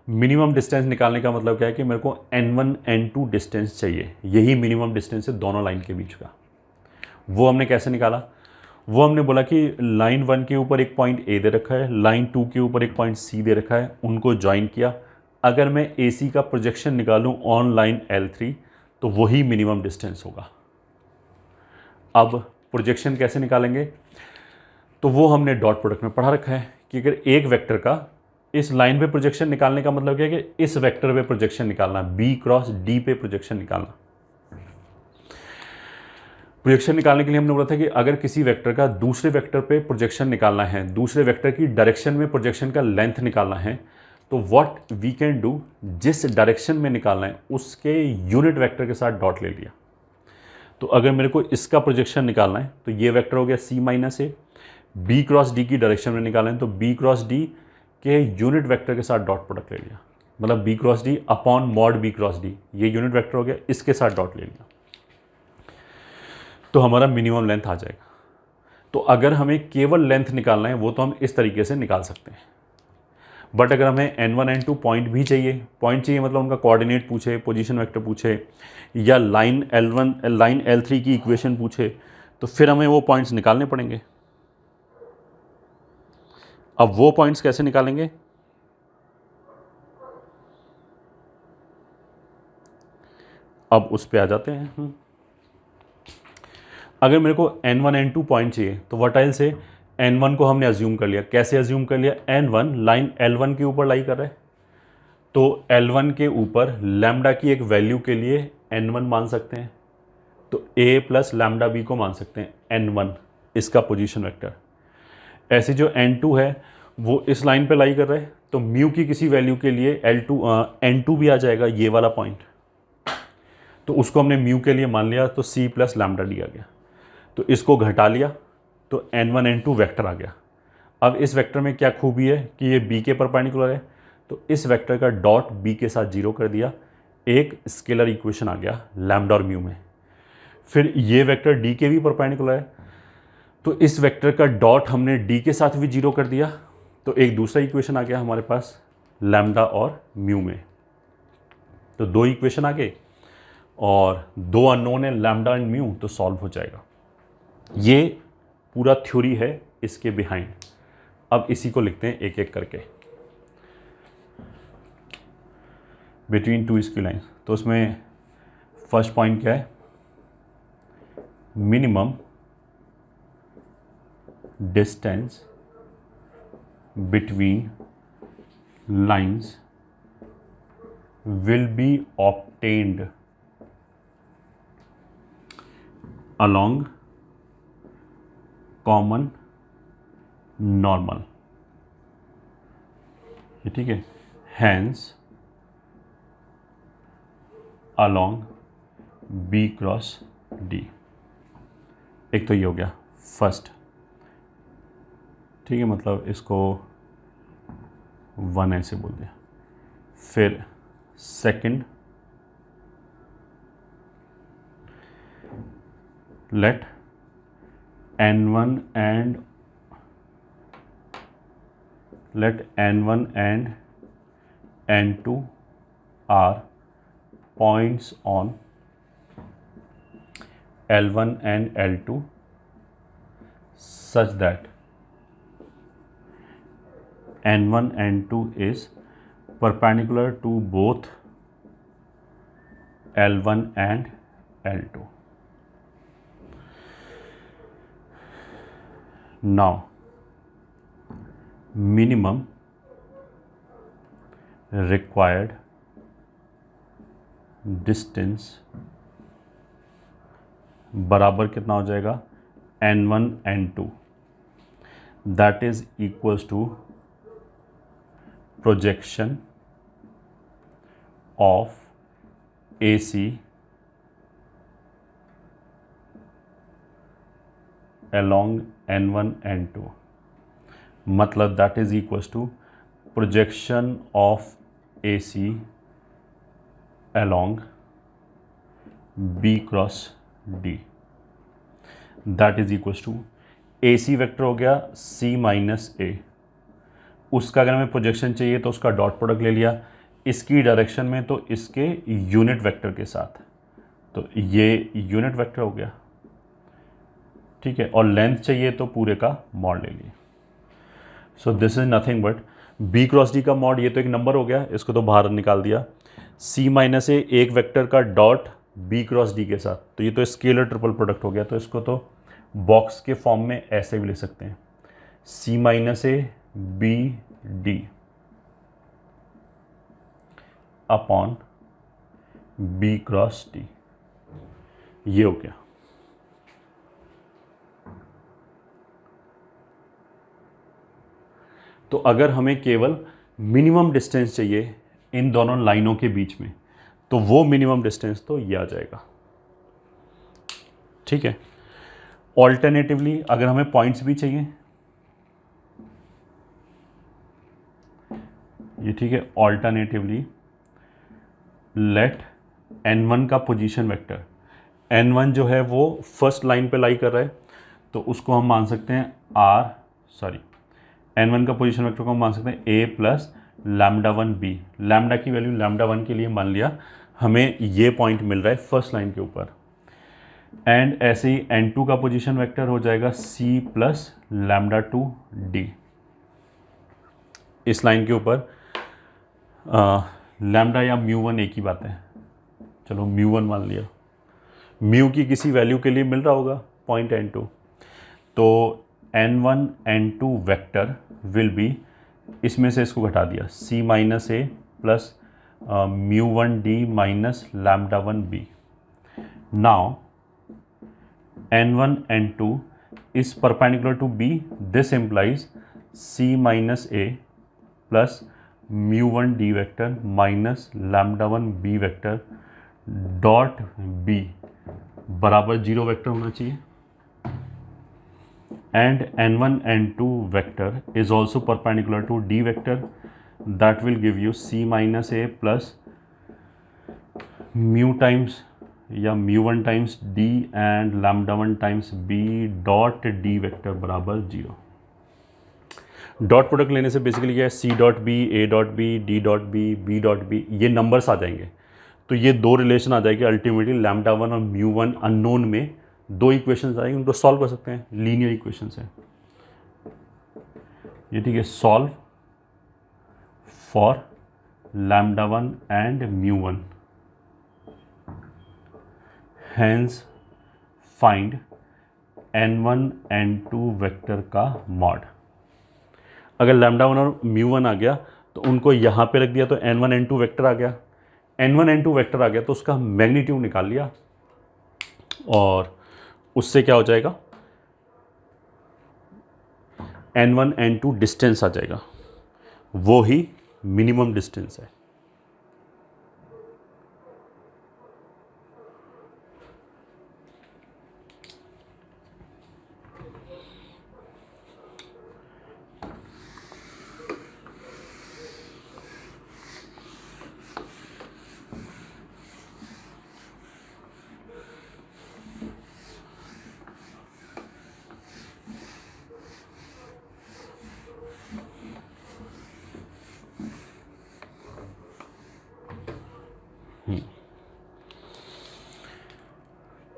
मिनिमम डिस्टेंस निकालने का मतलब क्या है कि मेरे को N1 N2 डिस्टेंस चाहिए, यही मिनिमम डिस्टेंस है दोनों लाइन के बीच का। वो हमने कैसे निकाला? वो हमने बोला कि लाइन 1 के ऊपर एक पॉइंट A दे रखा है, लाइन 2 के ऊपर एक पॉइंट C दे रखा है, उनको ज्वाइन किया। अगर मैं AC का प्रोजेक्शन निकालूं ऑन लाइन L3 तो वही मिनिमम डिस्टेंस होगा। अब प्रोजेक्शन कैसे निकालेंगे? तो वो हमने डॉट प्रोडक्ट में पढ़ा रखा है कि अगर एक वेक्टर का इस लाइन पे प्रोजेक्शन निकालने का मतलब क्या है कि इस वेक्टर पे प्रोजेक्शन निकालना, B क्रॉस D पे प्रोजेक्शन निकालना। प्रोजेक्शन निकालने के लिए हमने बोला था कि अगर किसी वेक्टर का दूसरे वेक्टर पे प्रोजेक्शन निकालना है, दूसरे वेक्टर की डायरेक्शन में प्रोजेक्शन का लेंथ निकालना है, तो व्हाट वी कैन डू, जिस डायरेक्शन में निकालना है उसके यूनिट वेक्टर के साथ डॉट ले लिया। तो अगर मेरे को इसका प्रोजेक्शन निकालना है तो ये वेक्टर हो गया C माइनस ए, B क्रॉस D की डायरेक्शन में निकालना है तो B क्रॉस D के यूनिट वेक्टर के साथ डॉट प्रोडक्ट ले लिया। मतलब B cross D upon mod B cross D, ये यूनिट वेक्टर हो गया, इसके साथ डॉट ले लिया तो हमारा मिनिमम लेंथ आ जाएगा। तो अगर हमें केवल लेंथ निकालना है वो तो हम इस तरीके से निकाल सकते हैं। बट अगर हमें N1 N2 पॉइंट भी चाहिए, पॉइंट चाहिए मतलब उनका कोऑर्डिनेट पूछे, पोजीशन वेक्टर पूछे या लाइन L3 की इक्वेशन पूछे, तो फिर हमें वो पॉइंट्स निकालने पड़ेंगे। अब वो पॉइंट्स कैसे निकालेंगे? अब उस पे आ जाते हैं। अगर मेरे को n1 n2 पॉइंट चाहिए तो वर्टाइल से n1 को हमने अज्यूम कर लिया। कैसे अज्यूम कर लिया? n1 लाइन L1 के ऊपर लाई कर रहा है, तो L1 के ऊपर लैम्डा की एक वैल्यू के लिए n1 मान सकते हैं, तो a प्लस लैम्डा बी को मान सकते हैं n1, इसका पोजीशन वेक्टर। ऐसे जो n2 है वो इस लाइन पे लाई कर रहा है, तो म्यू की किसी वैल्यू के लिए n2 भी आ जाएगा, ये वाला पॉइंट, तो उसको हमने म्यू के लिए मान लिया, तो c प्लस लैम्डा डी आ गया। तो इसको घटा लिया तो n1 n2 वेक्टर आ गया। अब इस वेक्टर में क्या खूबी है कि ये b के परपेंडिकुलर है, तो इस वेक्टर का डॉट b के साथ जीरो कर दिया, एक स्केलर इक्वेशन आ गया लैम्डा और म्यू में। फिर ये वेक्टर d के भी परपेंडिकुलर है, तो इस वेक्टर का डॉट हमने d के साथ भी जीरो कर दिया, तो एक दूसरा इक्वेशन आ गया हमारे पास लैम्डा और म्यू में। तो दो इक्वेशन आ गए और दो अननोन है लैम्डा एंड म्यू, तो सॉल्व हो जाएगा। ये पूरा थ्योरी है इसके बिहाइंड। अब इसी को लिखते हैं एक एक करके। बिटवीन टू स्क्यू लाइन्स, तो उसमें फर्स्ट पॉइंट क्या है? Minimum distance between lines will be obtained along common normal, ये ठीक है। hence along B cross D, एक तो ये हो गया फर्स्ट, ठीक है, मतलब इसको 1 ऐसे बोल दिया। फिर second, let n1 and n2 are points on L1 and L2 such that n1 and 2 is perpendicular to both L1 and L2. Now, minimum required distance बराबर कितना हो जाएगा? n1 n2, that is equals to projection of AC along n1 n2, मतलब that is equals to projection of AC along B cross D, that is equals to AC vector हो गया C minus A, उसका अगर हमें projection चाहिए तो उसका dot product ले लिया, इसकी डायरेक्शन में तो इसके यूनिट वेक्टर के साथ, तो ये यूनिट वेक्टर हो गया, ठीक है। और लेंथ चाहिए तो पूरे का मॉड ले लिए। So this is nothing but B cross D का मॉड, ये तो एक नंबर हो गया, इसको तो बाहर निकाल दिया। सी माइनस ए एक वेक्टर का डॉट बी क्रॉस डी के साथ, तो ये तो स्केलर ट्रिपल प्रोडक्ट हो गया, तो इसको तो बॉक्स के फॉर्म में ऐसे भी लिख सकते हैं, C minus A B D upon B cross D, ये हो गया। तो अगर हमें केवल मिनिमम डिस्टेंस चाहिए इन दोनों लाइनों के बीच में, तो वो मिनिमम डिस्टेंस तो ये आ जाएगा, ठीक है। ऑल्टरनेटिवली अगर हमें पॉइंट्स भी चाहिए, ये ठीक है, ऑल्टरनेटिवली लेट n1 का पोजीशन वेक्टर, n1 जो है वो फर्स्ट लाइन पे लाई कर रहा है, तो उसको हम मान सकते हैं n1 का पोजीशन वेक्टर को हम मान सकते हैं a plus lambda 1 b, lambda की वैल्यू लैम्डा 1 के लिए मान लिया, हमें ये पॉइंट मिल रहा है फर्स्ट लाइन के ऊपर। एंड ऐसे ही n2 का पोजीशन वेक्टर हो जाएगा c प्लस लैम्डा 2 d, इस लाइन के ऊपर लैम्डा या म्यू 1 एक ही बात है, चलो म्यू 1 मान लिया, म्यू की किसी वैल्यू के लिए मिल रहा होगा, पॉइंट N2, तो N1 N2 vector will B, इसमें से इसको घटा दिया, C minus A plus μ1 d minus λ1 b. Now N1 N2 is perpendicular to B. This implies C minus A plus μ1 d vector minus λ1 b vector dot B बराबर 0 vector होना चाहिए. And N1 N2 vector is also perpendicular to D vector. That will give you C minus A plus mu times या μ1 times d and λ1 times b dot d vector बराबर 0. Dot product लेने से basically क्या है, c dot B, a dot B, d dot B, b dot B, ये numbers आ जाएंगे. तो ये दो रिलेशन आ जाएगी अल्टीमेटली λ1 और μ1 अननोन में दो इक्वेशंस आएंगे, उनको सॉल्व कर सकते हैं, लीनियर इक्वेशंस हैं ये. ठीक है, solve for λ1 and μ1. Hence find N1 N2 vector का मॉड. अगर λ1 और μ1 आ गया तो उनको यहाँ पे रख दिया तो N1 N2 वेक्टर आ गया. N1 N2 वेक्टर आ गया तो उसका मैग्नीट्यूड निकाल लिया और उससे क्या हो जाएगा, N1 N2 डिस्टेंस आ जाएगा, वो ही मिनिमम डिस्टेंस है.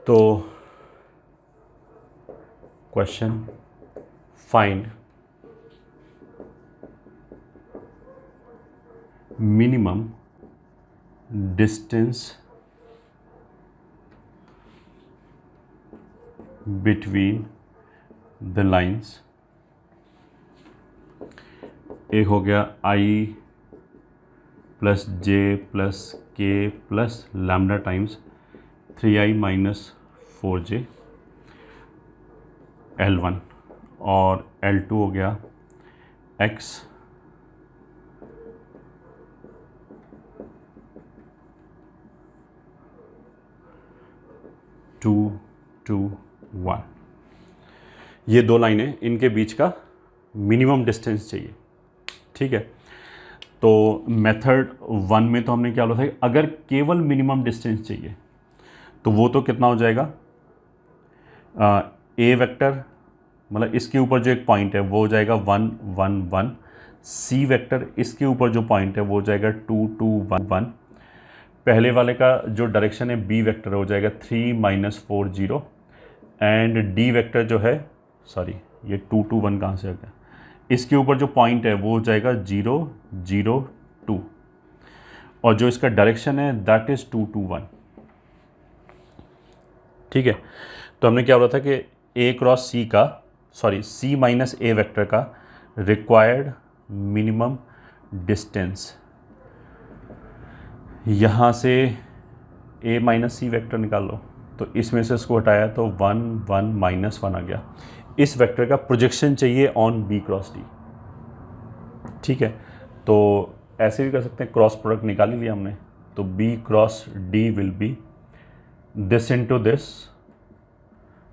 तो question, find minimum distance between the lines. एक हो गया i प्लस जे प्लस के plus lambda times 3i minus 4j L1, और L2 हो गया x टू टू 1. ये दो लाइनें, इनके बीच का मिनिमम डिस्टेंस चाहिए. ठीक है, तो मेथड 1 में तो हमने क्या बोला था, अगर केवल मिनिमम डिस्टेंस चाहिए तो वो तो कितना हो जाएगा, ए वेक्टर मतलब इसके ऊपर जो एक पॉइंट है वो हो जाएगा 1 1 1. सी वेक्टर इसके ऊपर जो पॉइंट है वो हो जाएगा 2 2 1 1. पहले वाले का जो डायरेक्शन है बी वेक्टर हो जाएगा 3 माइनस 4 0. एंड डी वेक्टर जो है, सॉरी ये 2 2 1 कहाँ से आ गया, इसके ऊपर जो पॉइंट है वो हो जाएगा 0 0 2, और जो इसका डायरेक्शन है दैट इज़ 2 2 1. ठीक है, तो हमने क्या बोला था कि ए क्रॉस सी का, sorry C minus A vector का रिक्वायर्ड मिनिमम डिस्टेंस, यहाँ से ए माइनस सी वेक्टर निकाल लो, तो इसमें से इसको हटाया तो 1 1 माइनस 1 आ गया. इस वेक्टर का प्रोजेक्शन चाहिए ऑन बी क्रॉस डी. ठीक है, तो ऐसे भी कर सकते हैं, क्रॉस प्रोडक्ट निकाल ही लिया हमने, तो B cross D will be this into this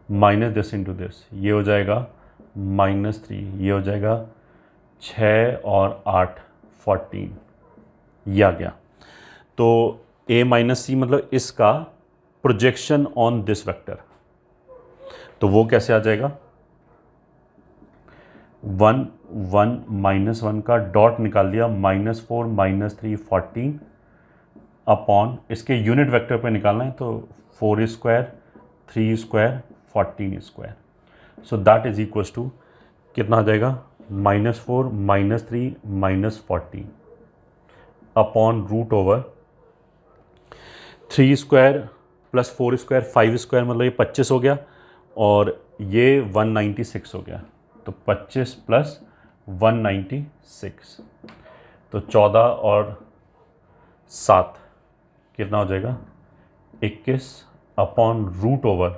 minus this into this, ये हो जाएगा -3, ये हो जाएगा 6 और 8 14, ये आ गया. तो a माइनस सी मतलब इसका प्रोजेक्शन ऑन दिस वेक्टर, तो वो कैसे आ जाएगा, 1 1 माइनस 1 का डॉट निकाल दिया, -4 -3 14 अपॉन, इसके यूनिट वेक्टर पे निकालना है तो 4 square 3 square 14 square. So that is equals to कितना आ जाएगा, -4 -3 -14 upon root over 3 square plus 4 square 5 square मतलब ये 25 हो गया, और ये 196 हो गया, तो 25 प्लस 196, तो 14 और 7 कितना हो जाएगा 21 अपॉन रूट ओवर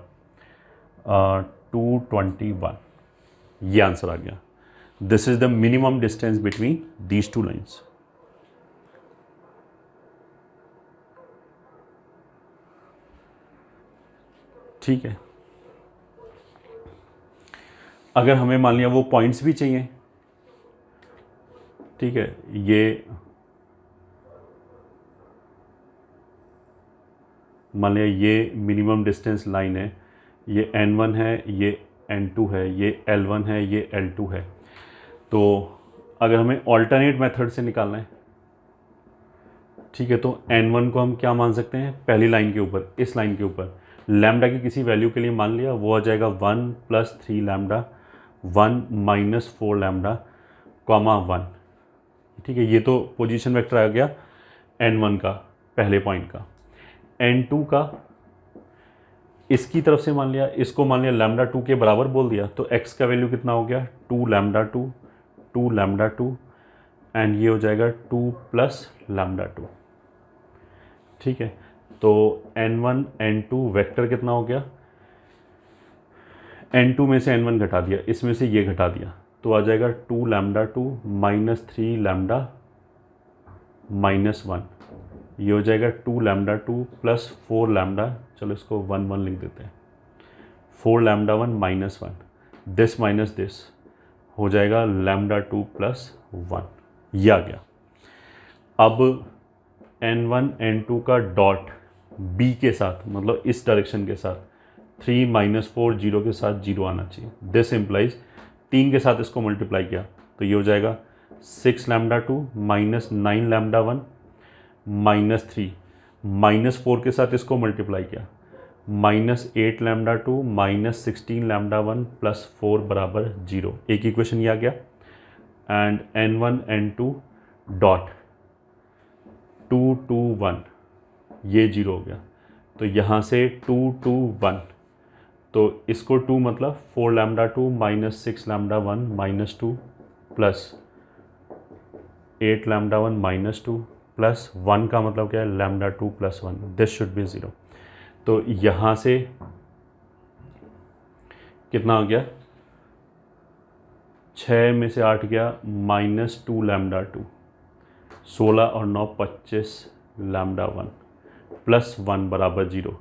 221। ये आंसर आ गया। This is the minimum distance between these two lines. ठीक है, अगर हमें मान लिया वो पॉइंट्स भी चाहिए, ठीक है, ये मान लिया ये मिनिमम डिस्टेंस लाइन है, ये N1 है, ये N2 है, ये L1 है, ये L2 है। तो अगर हमें ऑल्टरनेट मेथड से निकालना है, ठीक है, तो N1 को हम क्या मान सकते हैं, पहली लाइन के ऊपर, इस लाइन के ऊपर लैम्डा की किसी वैल्यू के लिए मान लिया, वो आ जाएगा 1 + 3 लैम्डा 1 - 4 लैम्डा, 1। ठीक है, ये तो पोजीशन वेक्टर आ गया N1 का, पहले पॉइंट का। N2 का इसकी तरफ से मान लिया, इसको मान लिया लैम्डा 2 के बराबर बोल दिया, तो x का वैल्यू कितना हो गया 2 लैम्डा 2, 2 लैम्डा 2, एंड ये हो जाएगा 2 + लैम्डा 2। ठीक है, तो N1 N2 वेक्टर कितना हो गया, N2 में से N1 घटा दिया, इसमें से ये घटा दिया, तो आ जाएगा 2 लैम्डा 2 - 3 लैम्डा -1, ये हो जाएगा 2 लैम्डा 2 + 4 लैम्डा, चलो इसको 1 1 लिख देते हैं, 4 लैम्डा 1 -1, दिस माइनस दिस हो जाएगा लैम्डा 2 + 1, ये आ गया। अब N1 N2 का डॉट B के साथ, मतलब इस डायरेक्शन के साथ, 3 - 4 0 के साथ 0 आना चाहिए। दिस इम्प्लाइज 3 के साथ इसको मल्टीप्लाई किया तो ये हो जाएगा 6 लैम्डा 2 - 9 लैम्डा 1 -3, -4 के साथ इसको मल्टीप्लाई किया, -8 लैम्डा 2 - 16 लैम्डा 1 + 4 बराबर 0। एक इक्वेशन ये आ गया। एंड N1 N2 डॉट 2 2 1, ये 0 हो गया, तो यहाँ से 2 2 1, तो इसको 2 मतलब 4 lambda 2 - 6 lambda 1 -2 plus 8 lambda 1 -2 plus 1 का मतलब क्या है लैम्डा 2 + 1, दिस शुड बी 0। तो यहाँ से कितना आ गया, 6 में से 8 गया -2 लैम्डा 2, 16 और 9 25 लैम्डा 1 + 1 बराबर 0।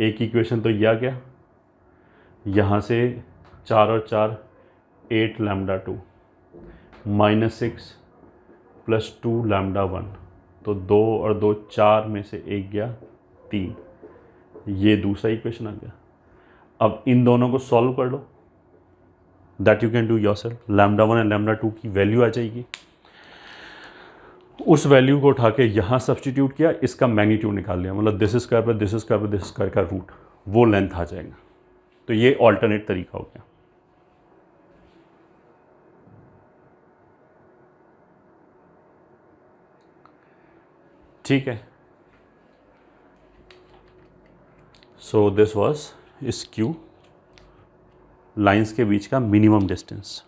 एक इक्वेशन तो यह आ गया। यहाँ से 4 और 4 8 लैम्डा 2 -6 + 2 लैम्डा 1, तो 2 और 2 4 में से 1 गया 3, ये दूसरा इक्वेशन आ गया। अब इन दोनों को सॉल्व कर लो, that you can do yourself. Lambda 1 और लैम्डा 2 की वैल्यू आ जाएगी, उस वैल्यू को उठा के यहाँ सब्सटीट्यूट किया, इसका मैग्नीट्यूड निकाल लिया, मतलब दिस स्क्वायर पर दिस स्क्वायर पर दिस स्क्वायर का रूट, वो लेंथ आ जाएगा। तो ये ऑल्टरनेट तरीका हो गया। ठीक है, सो दिस वाज इस क्यू लाइंस के बीच का मिनिमम डिस्टेंस।